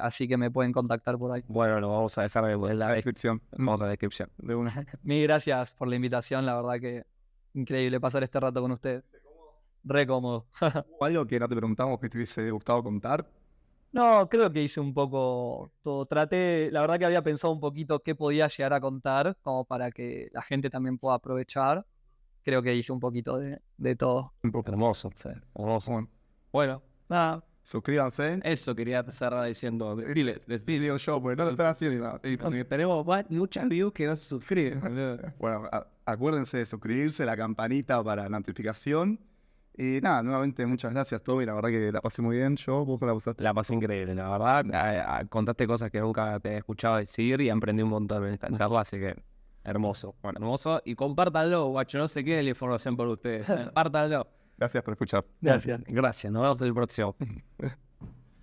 así que me pueden contactar por ahí. Bueno, lo vamos a dejar en la Descripción. descripción. De una. Mil gracias por la invitación, la verdad que increíble pasar este rato con ustedes. Re cómodo. ¿Hubo algo que no te preguntamos que te hubiese gustado contar? No, creo que hice un poco todo. Traté, la verdad que había pensado un poquito qué podía llegar a contar, como para que la gente también pueda aprovechar. Creo que hice un poquito de todo. Hermoso, sí, hermoso. Bueno, nada, Suscríbanse. eso quería cerrar diciendo. Les Digo yo, porque no lo están haciendo. Nada. porque tenemos muchas views que no se suscriben. Bueno, acuérdense de suscribirse, la campanita para la notificación. Y nada, nuevamente muchas gracias, Tommy. La verdad que la pasé muy bien. Vos la pasaste. La pasé increíble, la verdad. Contaste cosas que nunca te he escuchado decir y aprendí un montón en esta charla, así que hermoso. Bueno, hermoso. Y compártanlo, guacho. No se quede la información por ustedes. Compártanlo. Gracias por escuchar. Gracias. Gracias. Nos vemos en el próximo.